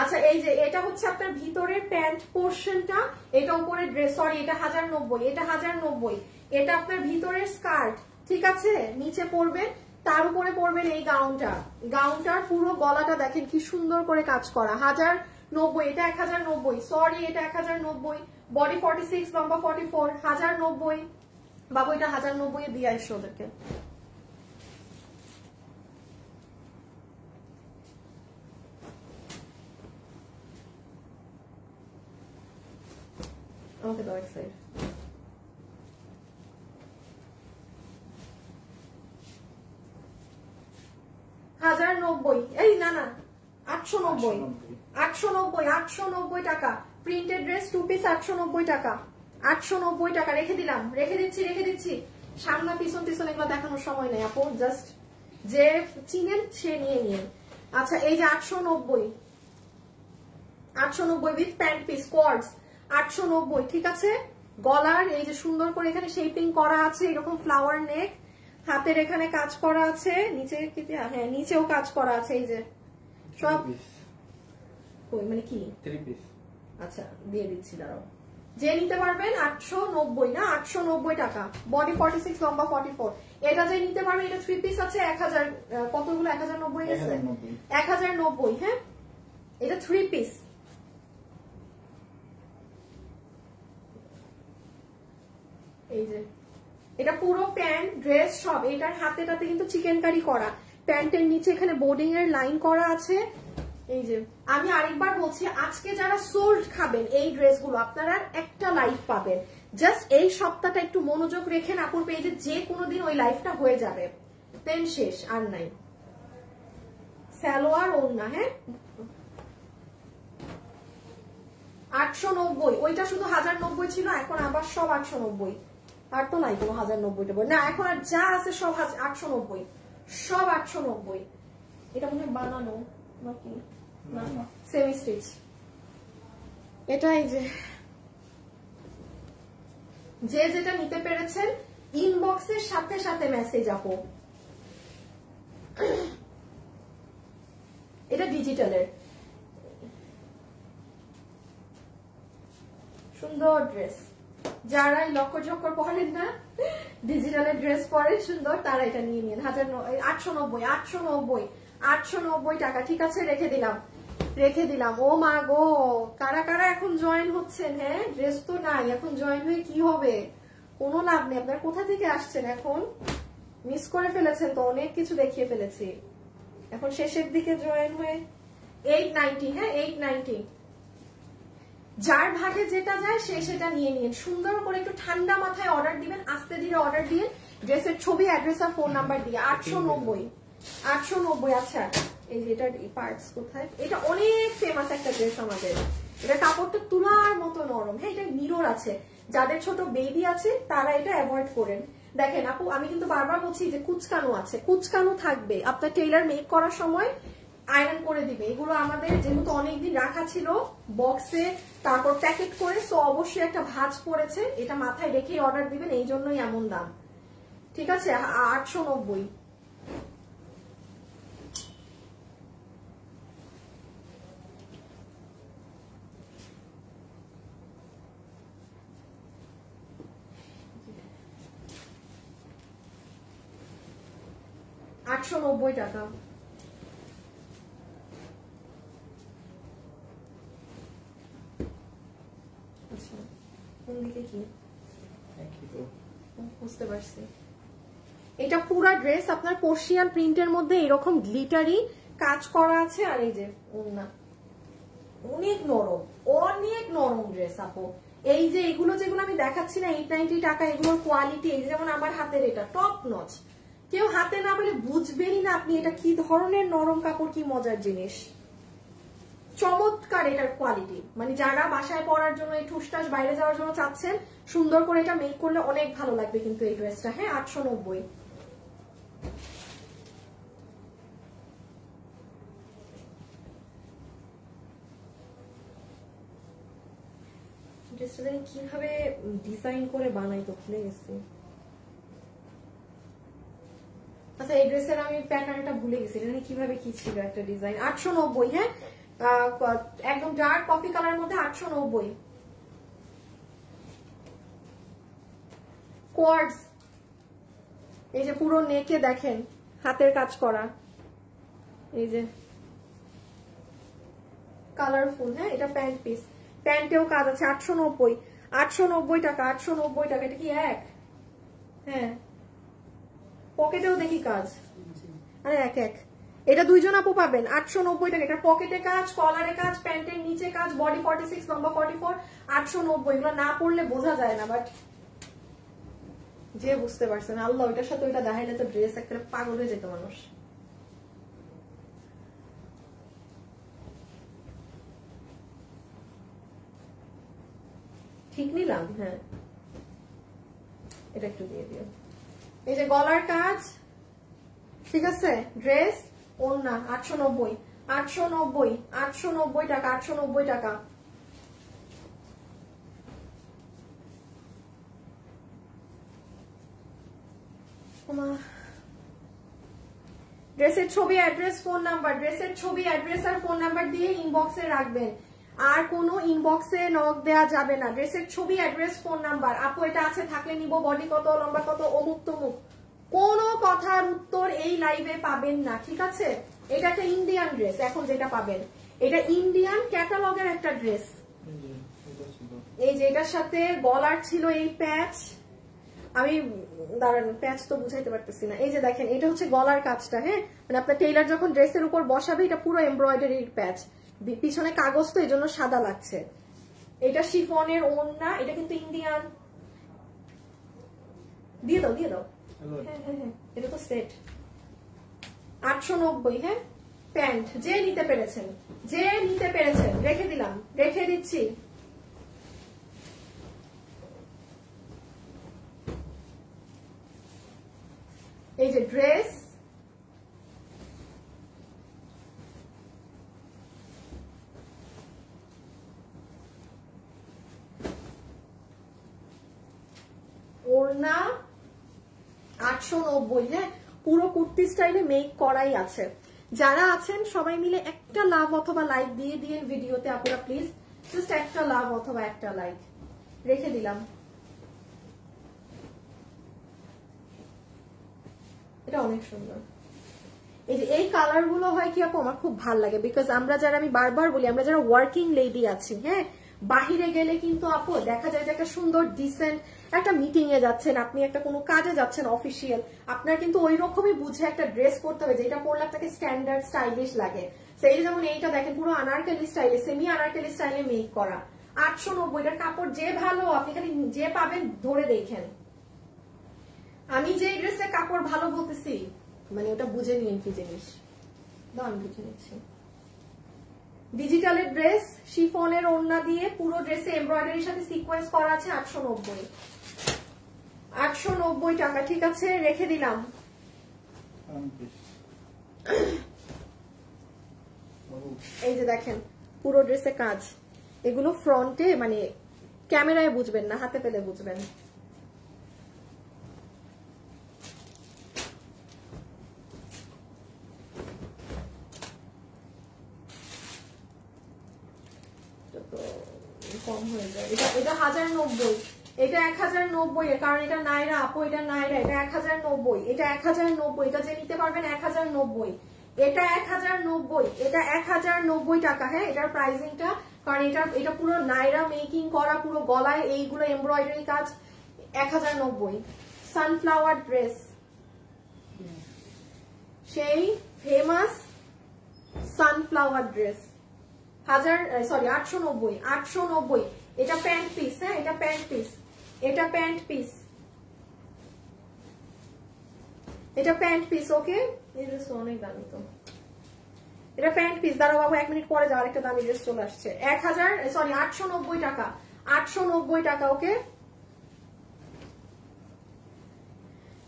আচ্ছা এই যে এটা হচ্ছে আপনার ভিতরের প্যান্ট পোর্শনটা, এটা উপরে ড্রেস, সরি এটা 1090, এটা 1090। এটা আপনার ভিতরের স্কার্ট, ঠিক আছে, নিচে পরবেন, তার উপরে পরবেন এই গাউনটা। গাউনটার পুরো গলাটা দেখেন কি সুন্দর করে কাজ করা, 1090। এটা 1090, সরি এটা 1090। বডি 46 লম্বা 44, 1090। বাবু এটা 1090 দিয়ে আসো ওদেরকে। আমাকে দাও এক সাইড। $1090। এই না না 890 890 890 টাকা প্রিন্টেড ড্রেস 2 পিস 890 টাকা 890 টাকা রেখে দিলাম, রেখে দিচ্ছি। সামনে পিছন এগুলো দেখানোর সময় নেই আপু, জাস্ট যে চিনেন সে নিয়ে নিন। আচ্ছা এই যে 890 উইথ প্যান্ট পিস কোয়ার্ডস 890, ঠিক আছে। গলার এই যে সুন্দর করে এখানে শেপিং করা আছে, এরকম ফ্লাওয়ার নেক, হাতের এখানে কাজ করা আছে, নিচে হ্যাঁ নিচেও কাজ করা আছে, এই যে সব মানে কি 3 পিস। আচ্ছা দিয়ে দিচ্ছি, দাঁড়াও। যে নিতে পারবেন 890 না, 890 টাকা, বডি 46 লম্বা 44। এটা যে নিতে পারবেন, এটা 3 পিস আছে 1000, কতগুলো 1090 গেছে 1090, হ্যাঁ এটা 3 পিস। এই যে এটা পুরো প্যান্ট ড্রেস সব, এটার হাতেটাতে কিন্তু চিকেন কারি করা, প্যান্টের নিচে এখানে বোর্ডিং এর লাইন করা আছে। এই যে আমি আরেকবার বলছি, আজকে যারা সোল্ড খাবেন এই ড্রেসগুলো আপনারা একটা লাইফ পাবেন, জাস্ট এই সপ্তাহটা একটু মনোযোগ রেখেন আপুর পেজে, যে কোনোদিন ওই লাইফটা হয়ে যাবে, দেন শেষ আর নাই। সালোয়ার ওড়না, হ্যাঁ 890, ওইটা শুধু 1090 ছিল, এখন আবার সব 890, আর তো নাই কোনো 1090 না, এখন আর যা আছে সব 890, সব 890। এটা মনে হয় বানানো নাকি সেমি স্টিচ। এটা এই যে যেটা নিতে পেরেছেন ইনবক্সের সাথে মেসেজ আপু। এটা ডিজিটালের সুন্দর ড্রেস, যারা লক্কর ঝক্কর পরেন না, ডিজিটালের ড্রেস পরে সুন্দর, তারা এটা নিয়ে নিন। 890 টাকা, ঠিক আছে রেখে দিলাম। ও মা গো, কারা এখন জয়েন হচ্ছেন? হ্যাঁ ড্রেস তো নাই, এখন জয়েন হয়ে কি হবে, কোনো লাভ নেই। আপনারা কোথা থেকে আসছেন? এখন মিস করে ফেলেছেন তো, অনেক কিছু দেখিয়ে ফেলেছি। এখন শেষের দিকে জয়েন হয়ে 890, হ্যাঁ 890। যার ভাগে যেটা যায় সে সেটা নিয়ে নিন, সুন্দর করে একটু ঠান্ডা মাথায় অর্ডার দিবেন, আস্তে ধীরে অর্ডার দিয়ে, ড্রেসের ছবি, অ্যাড্রেস আর ফোন নাম্বার দিয়ে। 890। আচ্ছা এই যে এটার পার্টস কোথায়? এটা অনেক ফেমাস একটা ড্রেস আমাদের, এটা কাপড়টা তুলার মতো নরম, হ্যাঁ এটা মিরর আছে, যাদের ছোট বেবি আছে তারা এটা অ্যাভয়েড করেন। দেখেন আপু, আমি কিন্তু বারবার বলছি যে কুচকানো আছে, কুচকানো থাকবে, আপনার টেইলার মেক করার সময় আয়রন করে দিবে। এগুলো আমাদের যেহেতু অনেকদিন রাখা ছিল বক্সে, তারপর প্যাকেট করে, সো অবশ্যই একটা ভাঁজ পড়েছে, এটা মাথায় রেখেই অর্ডার দিবেন, এই জন্যই এমন দাম, ঠিক আছে। 890। টাকা। আচ্ছা কোন দিকে কি বুঝতে পারছি। এটা পুরা ড্রেস আপনার পার্সিয়ান প্রিন্টের মধ্যে এরকম গ্লিটারি কাজ করা আছে, আর এই যে ওড়না, অনেক নরম ড্রেস আপু। এই যে এগুলো যেগুলো আমি দেখাচ্ছি না 890 টাকা, এগুলোর কোয়ালিটি, এই যেমন আমার হাতের এটা টপ নচ, কেউ হাতে না পেলে বুঝবেনই না আপনি এটা কি ধরনের নরম কাপড়, কি মজার জিনিস, চমৎকার এটার কোয়ালিটি। মানে যারা বাসায় পরার জন্য, এই ঠুসটাস বাইরে যাওয়ার জন্য চাচ্ছেন, সুন্দর করে এটা মেক করলে অনেক ভালো লাগবে কিন্তু এই ড্রেসটা, হ্যাঁ 890। ড্রেসটা কিভাবে ডিজাইন করে বানাই তো ভুলে গেছি। আচ্ছা এই ড্রেসের আমি প্যাটার্নটা ভুলে গেছি, এটা কিভাবে কি ছিল একটা ডিজাইন। 890, হ্যাঁ একদম ডার্ক কফি কালার মধ্যে 890। কোয়ার্ডস, এই যে পুরো নেকে দেখেন হাতের কাজ করা, এই যে কালারফুল, হ্যাঁ এটা প্যান্ট পিস, প্যান্টেও কাজ আছে। 890 টাকা, 890 টাকা। এটা কি এক? হ্যাঁ পকেটেও দেখি কাজ, আরে এক। এটা দুইজন আপু পাবেন 890 টাকা। এটা পকেটে কাজ, কলারে কাজ, প্যান্টের নিচে কাজ, বডি 46 লম্বা 44, 890। এগুলো না পড়লে বোঝা যায় না, বাট যে বুঝতে পারছেন, আল্লাহ ওইটার সাথে ওইটা দেখাইলে তো ড্রেস একটা পাগল হয়ে যেত মানুষ। ঠিক নিলাম? হ্যাঁ, এটা একটু দিয়ে দিও। এই যে গলার কাজ, ঠিক আছে, ড্রেস, ওড়না 890, 890, 890 টাকা, 890 টাকা। ড্রেসের ছবি, অ্যাড্রেস, ফোন নাম্বার, ড্রেসের ছবি, অ্যাড্রেস আর ফোন নাম্বার দিয়ে ইনবক্সে রাখবেন। আর কোনো ইনবক্সে নক দেওয়া যাবে না। ড্রেসের ছবি, অ্যাড্রেস, ফোন নাম্বার। আপু এটা আছে থাকলে নিব, বডি কত, লম্বা কত, অমুক তমুক, কোনো কথার উত্তর এই লাইভে পাবেন না, ঠিক আছে? এটা একটা ইন্ডিয়ান ড্রেস, এখন যেটা পাবেন এটা ইন্ডিয়ান ক্যাটালগের একটা ড্রেস। এই যে এটার সাথে গলার ছিল এই প্যাচ, আমি দাঁড়ান প্যাচ তো বুঝাইতে পারতেছি না। এই যে দেখেন এটা হচ্ছে গলার কাজটা, হ্যাঁ, মানে আপনার টেইলার যখন ড্রেসের উপর বসাবে এটা পুরো এমব্রয়ডারির প্যাচ, পিছনে কাগজ তো এই জন্য সাদা লাগছে। এটা শিফনের ওড়না, এটা কিন্তু ইন্ডিয়ান। দিয়ে দাও, দিয়ে দাও। হ্যাঁ হ্যাঁ হ্যাঁ, এটা তো সেট। 890, হ্যাঁ। প্যান্ট যে নিতে পেরেছেন, যে নিতে পেরেছেন রেখে দিলাম, রেখে দিচ্ছি। এই যে ড্রেস, ওড়না 890, হ্যাঁ, পুরো কুর্তি স্টাইলে মেক করাই আছে। যারা আছেন সবাই মিলে একটা লাভ অথবা লাইক দিয়ে দিন ভিডিওতে আপনারা প্লিজ, জাস্ট একটা লাভ অথবা একটা লাইক। রেখে দিলাম। এটা অনেক সুন্দর। এই যে এই কালার গুলো হয় কি আপু আমার খুব ভালো লাগে, বিকজ আমরা যারা, আমি বারবার বলি, আমরা যারা ওয়ার্কিং লেডি আছি, হ্যাঁ, বাহিরে গেলে কিন্তু আপু দেখা যায় যে একটা সুন্দর ডিসেন্ট একটা মিটিং এ যাচ্ছেন, আপনি একটা কোনো কাজে যাচ্ছেন অফিসিয়াল, আপনার কিন্তু ওই রকমই বুঝে একটা ড্রেস করতে হবে যেটা পরলে আপনাকে স্ট্যান্ডার্ড স্টাইলিশ লাগে। সেই যেমন এইটা দেখেন পুরো আনারকলি স্টাইলে, সেমি আনারকলি স্টাইলে মেক করা, 890। এটার কাপড় যে ভালো, আপনি খালি যে পাবেন ধরে দেখেন। আমি যে ড্রেসের কাপড় ভালো বলতেছি মানে ওটা বুঝে নিন কি জিনিস, দাম বুঝে নিচ্ছি। ডিজিটালের ড্রেস, শিফনের ওড়না দিয়ে পুরো ড্রেসে এমব্রয়ডারির সাথে সিকোয়েন্স করা আছে, 890, 890 টাকা, ঠিক আছে, রেখে দিলাম। এই যে দেখেন পুরো ড্রেসে কাজ, এগুলো ফ্রন্টে মানে ক্যামেরায় বুঝবেন না, হাতে পেলে বুঝবেন। কম হয়ে যায়, এটা 1090, এটা 1090 এর, কারণ এটা নাইরা আপু, এটা নাইরা, এটা 1090, এটা 1090, এটা যে নিতে পারবেন 1090, এটা 1090, এটা 1090 টাকা, হ্যাঁ, এটার প্রাইসিংটা, কারণ এটা পুরো নাইরা মেকিং করা, পুরো গলায় এইগুলো এমব্রয়ডারি কাজ, 1090। সানফ্লাওয়ার ড্রেস, সেই ফেমাস সানফ্লাওয়ার ড্রেস, 890, 890। এটা প্যান্ট পিস, হ্যাঁ, এটা প্যান্ট পিস, এটা প্যান্ট পিস, এটা প্যান্ট পিস, ওকে। এই ড্রেস অনেক দামি তো, এটা প্যান্ট পিস। দাঁড়াও বাবু 1 মিনিট পরে যাও, আরেকটা দামি ড্রেস চলে আসছে। 890 টাকা, 890 টাকা, ওকে।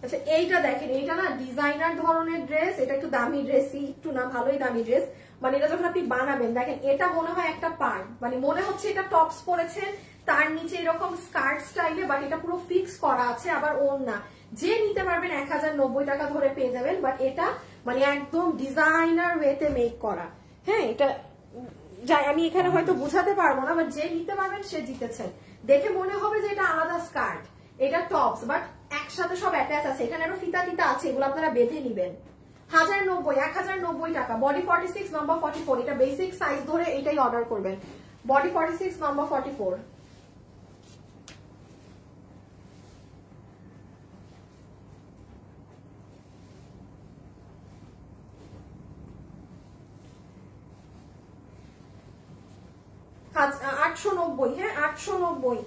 আচ্ছা এইটা দেখেন, এইটা না ডিজাইনার ধরনের ড্রেস, এটা একটু দামি ড্রেসই, একটু না ভালোই দামি ড্রেস, মানে এটা যখন আপনি বানাবেন দেখেন এটা মনে হয় একটা পার্ট, মানে মনে হচ্ছে এটা টপস পরেছেন, তার নিচে এরকম স্কার্ট স্টাইলে, বাট এটা পুরো ফিক্স করা আছে, আবার ওড়না। যে নিতে পারবেন 1090 টাকা ধরে পেয়ে যাবেন, বাট এটা মানে একদম ডিজাইনার ওয়েতে মেক করা, হ্যাঁ। এটা যাই আমি এখানে হয়তো বুঝাতে পারবো না, বাট যে নিতে পারবেন সে জিতেছেন। দেখে মনে হবে যে এটা আলাদা স্কার্ট, এটা টপস, বাট একসাথে সব অ্যাটাচ আছে, এখানে আরো ফিতা টিতা আছে, এগুলো আপনারা বেঁধে নিবেন। 1090 টাকা, বডি 46, নম্বর 44, এটা বেসিক সাইজ ধরে এটাই অর্ডার করবেন, বডি 46, নম্বর 44। আচ্ছা 890, হ্যাঁ, 890,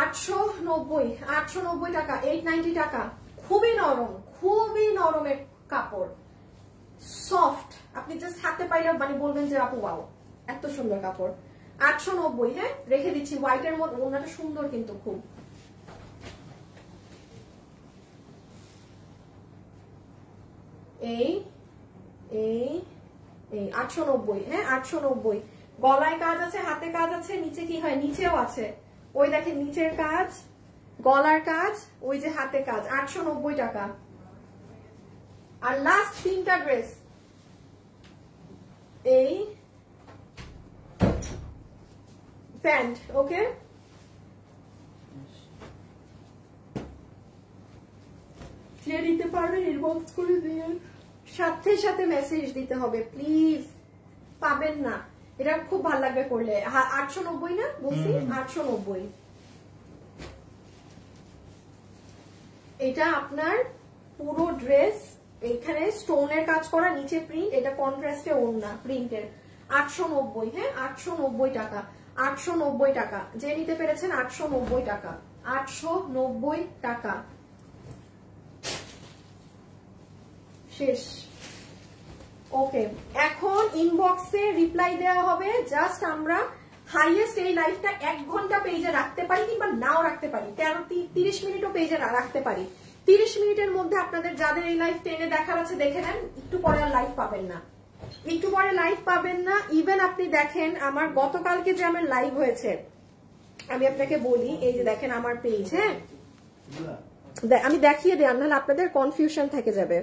890 টাকা, 890 টাকা। খুবই নরম, খুবই নরমের কাপড়, সফট, আপনি জাস্ট হাতে পাইলে মানে বলবেন যে আপু ওয়াও এত সুন্দর কাপড়। 890, হ্যাঁ রেখে দিচ্ছি। হোয়াইটের মধ্যে ওনাটা সুন্দর কিন্তু খুব। এই এই এই 890, হ্যাঁ 890। গলায় কাজ আছে, হাতে কাজ আছে, নিচে কি হয় নিচেও আছে, ওই দেখেন নিচের কাজ, গলার কাজ, ওই যে হাতে কাজ। 890 টাকা। আর লাস্ট 3টা ড্রেস, এই প্যান্ট, ওকে যে দিতে পারবেন ইনবক্স করে দিয়ে সাথে সাথে মেসেজ দিতে হবে প্লিজ, পাবেন না। এটা খুব ভালো লাগবে করলে। 890 না বলছি, 890। এটা আপনার পুরো ড্রেস, এখানে স্টোনের কাজ করা, নিচে প্রিন্ট, এটা কন্ট্রাস্টে ওড়না প্রিন্টের। 890, হ্যাঁ 890 টাকা। 890 টাকা যে নিতে পেরেছেন, 890 টাকা। 890 টাকা শেষ। ওকে, এখন ইনবক্সে রিপ্লাই দেওয়া হবে। জাস্ট আমরা হাইয়েস্ট এই লাইফটা 1 ঘন্টা পেজে রাখতে পারি কিংবা নাও রাখতে পারি, 30 মিনিটও পেজে রাখতে পারি। 30 মিনিটের মধ্যে আপনাদের যাদের এই লাইফ টেনে দেখার আছে দেখে নেন, একটু পরে আর লাইভ পাবেন না, একটু পরে লাইভ পাবেন না। ইভেন আপনি দেখেন আমার গতকালকে যে আমার লাইভ হয়েছে, আমি আপনাকে বলি, এই যে দেখেন আমার পেজ, হ্যাঁ আমি দেখিয়ে দিই, নাহলে আপনাদের কনফিউশন থেকে যাবে।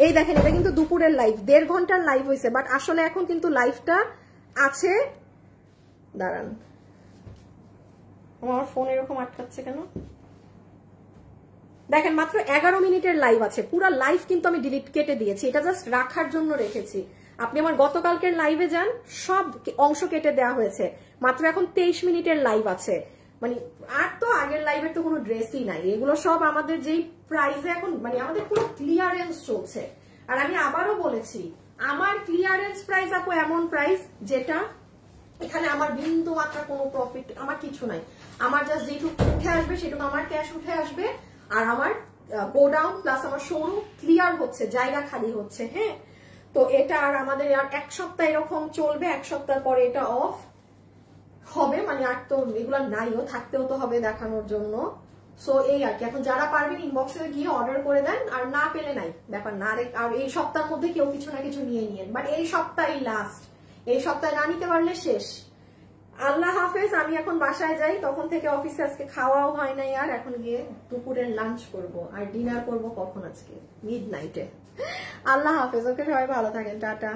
এই দেখেন এটা কিন্তু দুপুরের লাইভ, 1.5 ঘন্টার লাইভ হয়েছে, বাট আসলে এখন কিন্তু লাইভটা আছে, দাঁড়ান আমার ফোন এরকম আটকাচ্ছে কেন, দেখেন মাত্র 11 মিনিটের লাইভ আছে। পুরো লাইভ কিন্তু আমি ডিলিট কেটে দিয়েছি, এটা জাস্ট রাখার জন্য রেখেছি। আপনি আমার গতকালকের লাইভে যান, সব অংশ কেটে দেওয়া হয়েছে। মাত্র এখন 23 মিনিটের লাইভ আছে, মানে আর তো আগের লাইভের তো কোনো ড্রেসই নাই। এগুলো সব আমাদের যেই প্রাইসে এখন, মানে আমাদের পুরো ক্লিয়ারেন্স চলছে। আর আমি আবারও বলেছি, আমার ক্লিয়ারেন্স প্রাইস আপু এমন প্রাইস যেটা এখানে আমার বিন্দু মাত্রা কোনো প্রফিট আমার কিছু নাই। আমার জাস্ট যেটুকু উঠে আসবে সেটুকু আমার ক্যাশ উঠে আসবে, আর আমার গোডাউন প্লাস আমার শোরুম ক্লিয়ার হচ্ছে, জায়গা খালি হচ্ছে। হ্যাঁ, তো এটা আর আমাদের আর 1 সপ্তাহ এরকম চলবে, 1 সপ্তাহ পরে এটা অফ হবে, মানে আর তো এগুলো নাইও, থাকতেও তো হবে দেখানোর জন্য। সো এই আর কি, এখন যারা পারবেন ইনবক্সে গিয়ে অর্ডার করে দেন, আর না পেলে নাই ব্যাপার না। আর এই সপ্তাহের মধ্যে কেউ কিছু না কিছু নিয়ে নিয়েন, বাট এই সপ্তাহে লাস্ট, এই সপ্তাহে না নিতে পারলে শেষ। আল্লাহ হাফেজ, আমি এখন বাসায় যাই, তখন থেকে অফিসে আজকে খাওয়াও হয় নাই, আর এখন গিয়ে দুপুরের লাঞ্চ করব, আর ডিনার করব কখন আজকে মিডনাইটে। আল্লাহ হাফেজ, ওকে সবাই ভালো থাকেন, টাটা।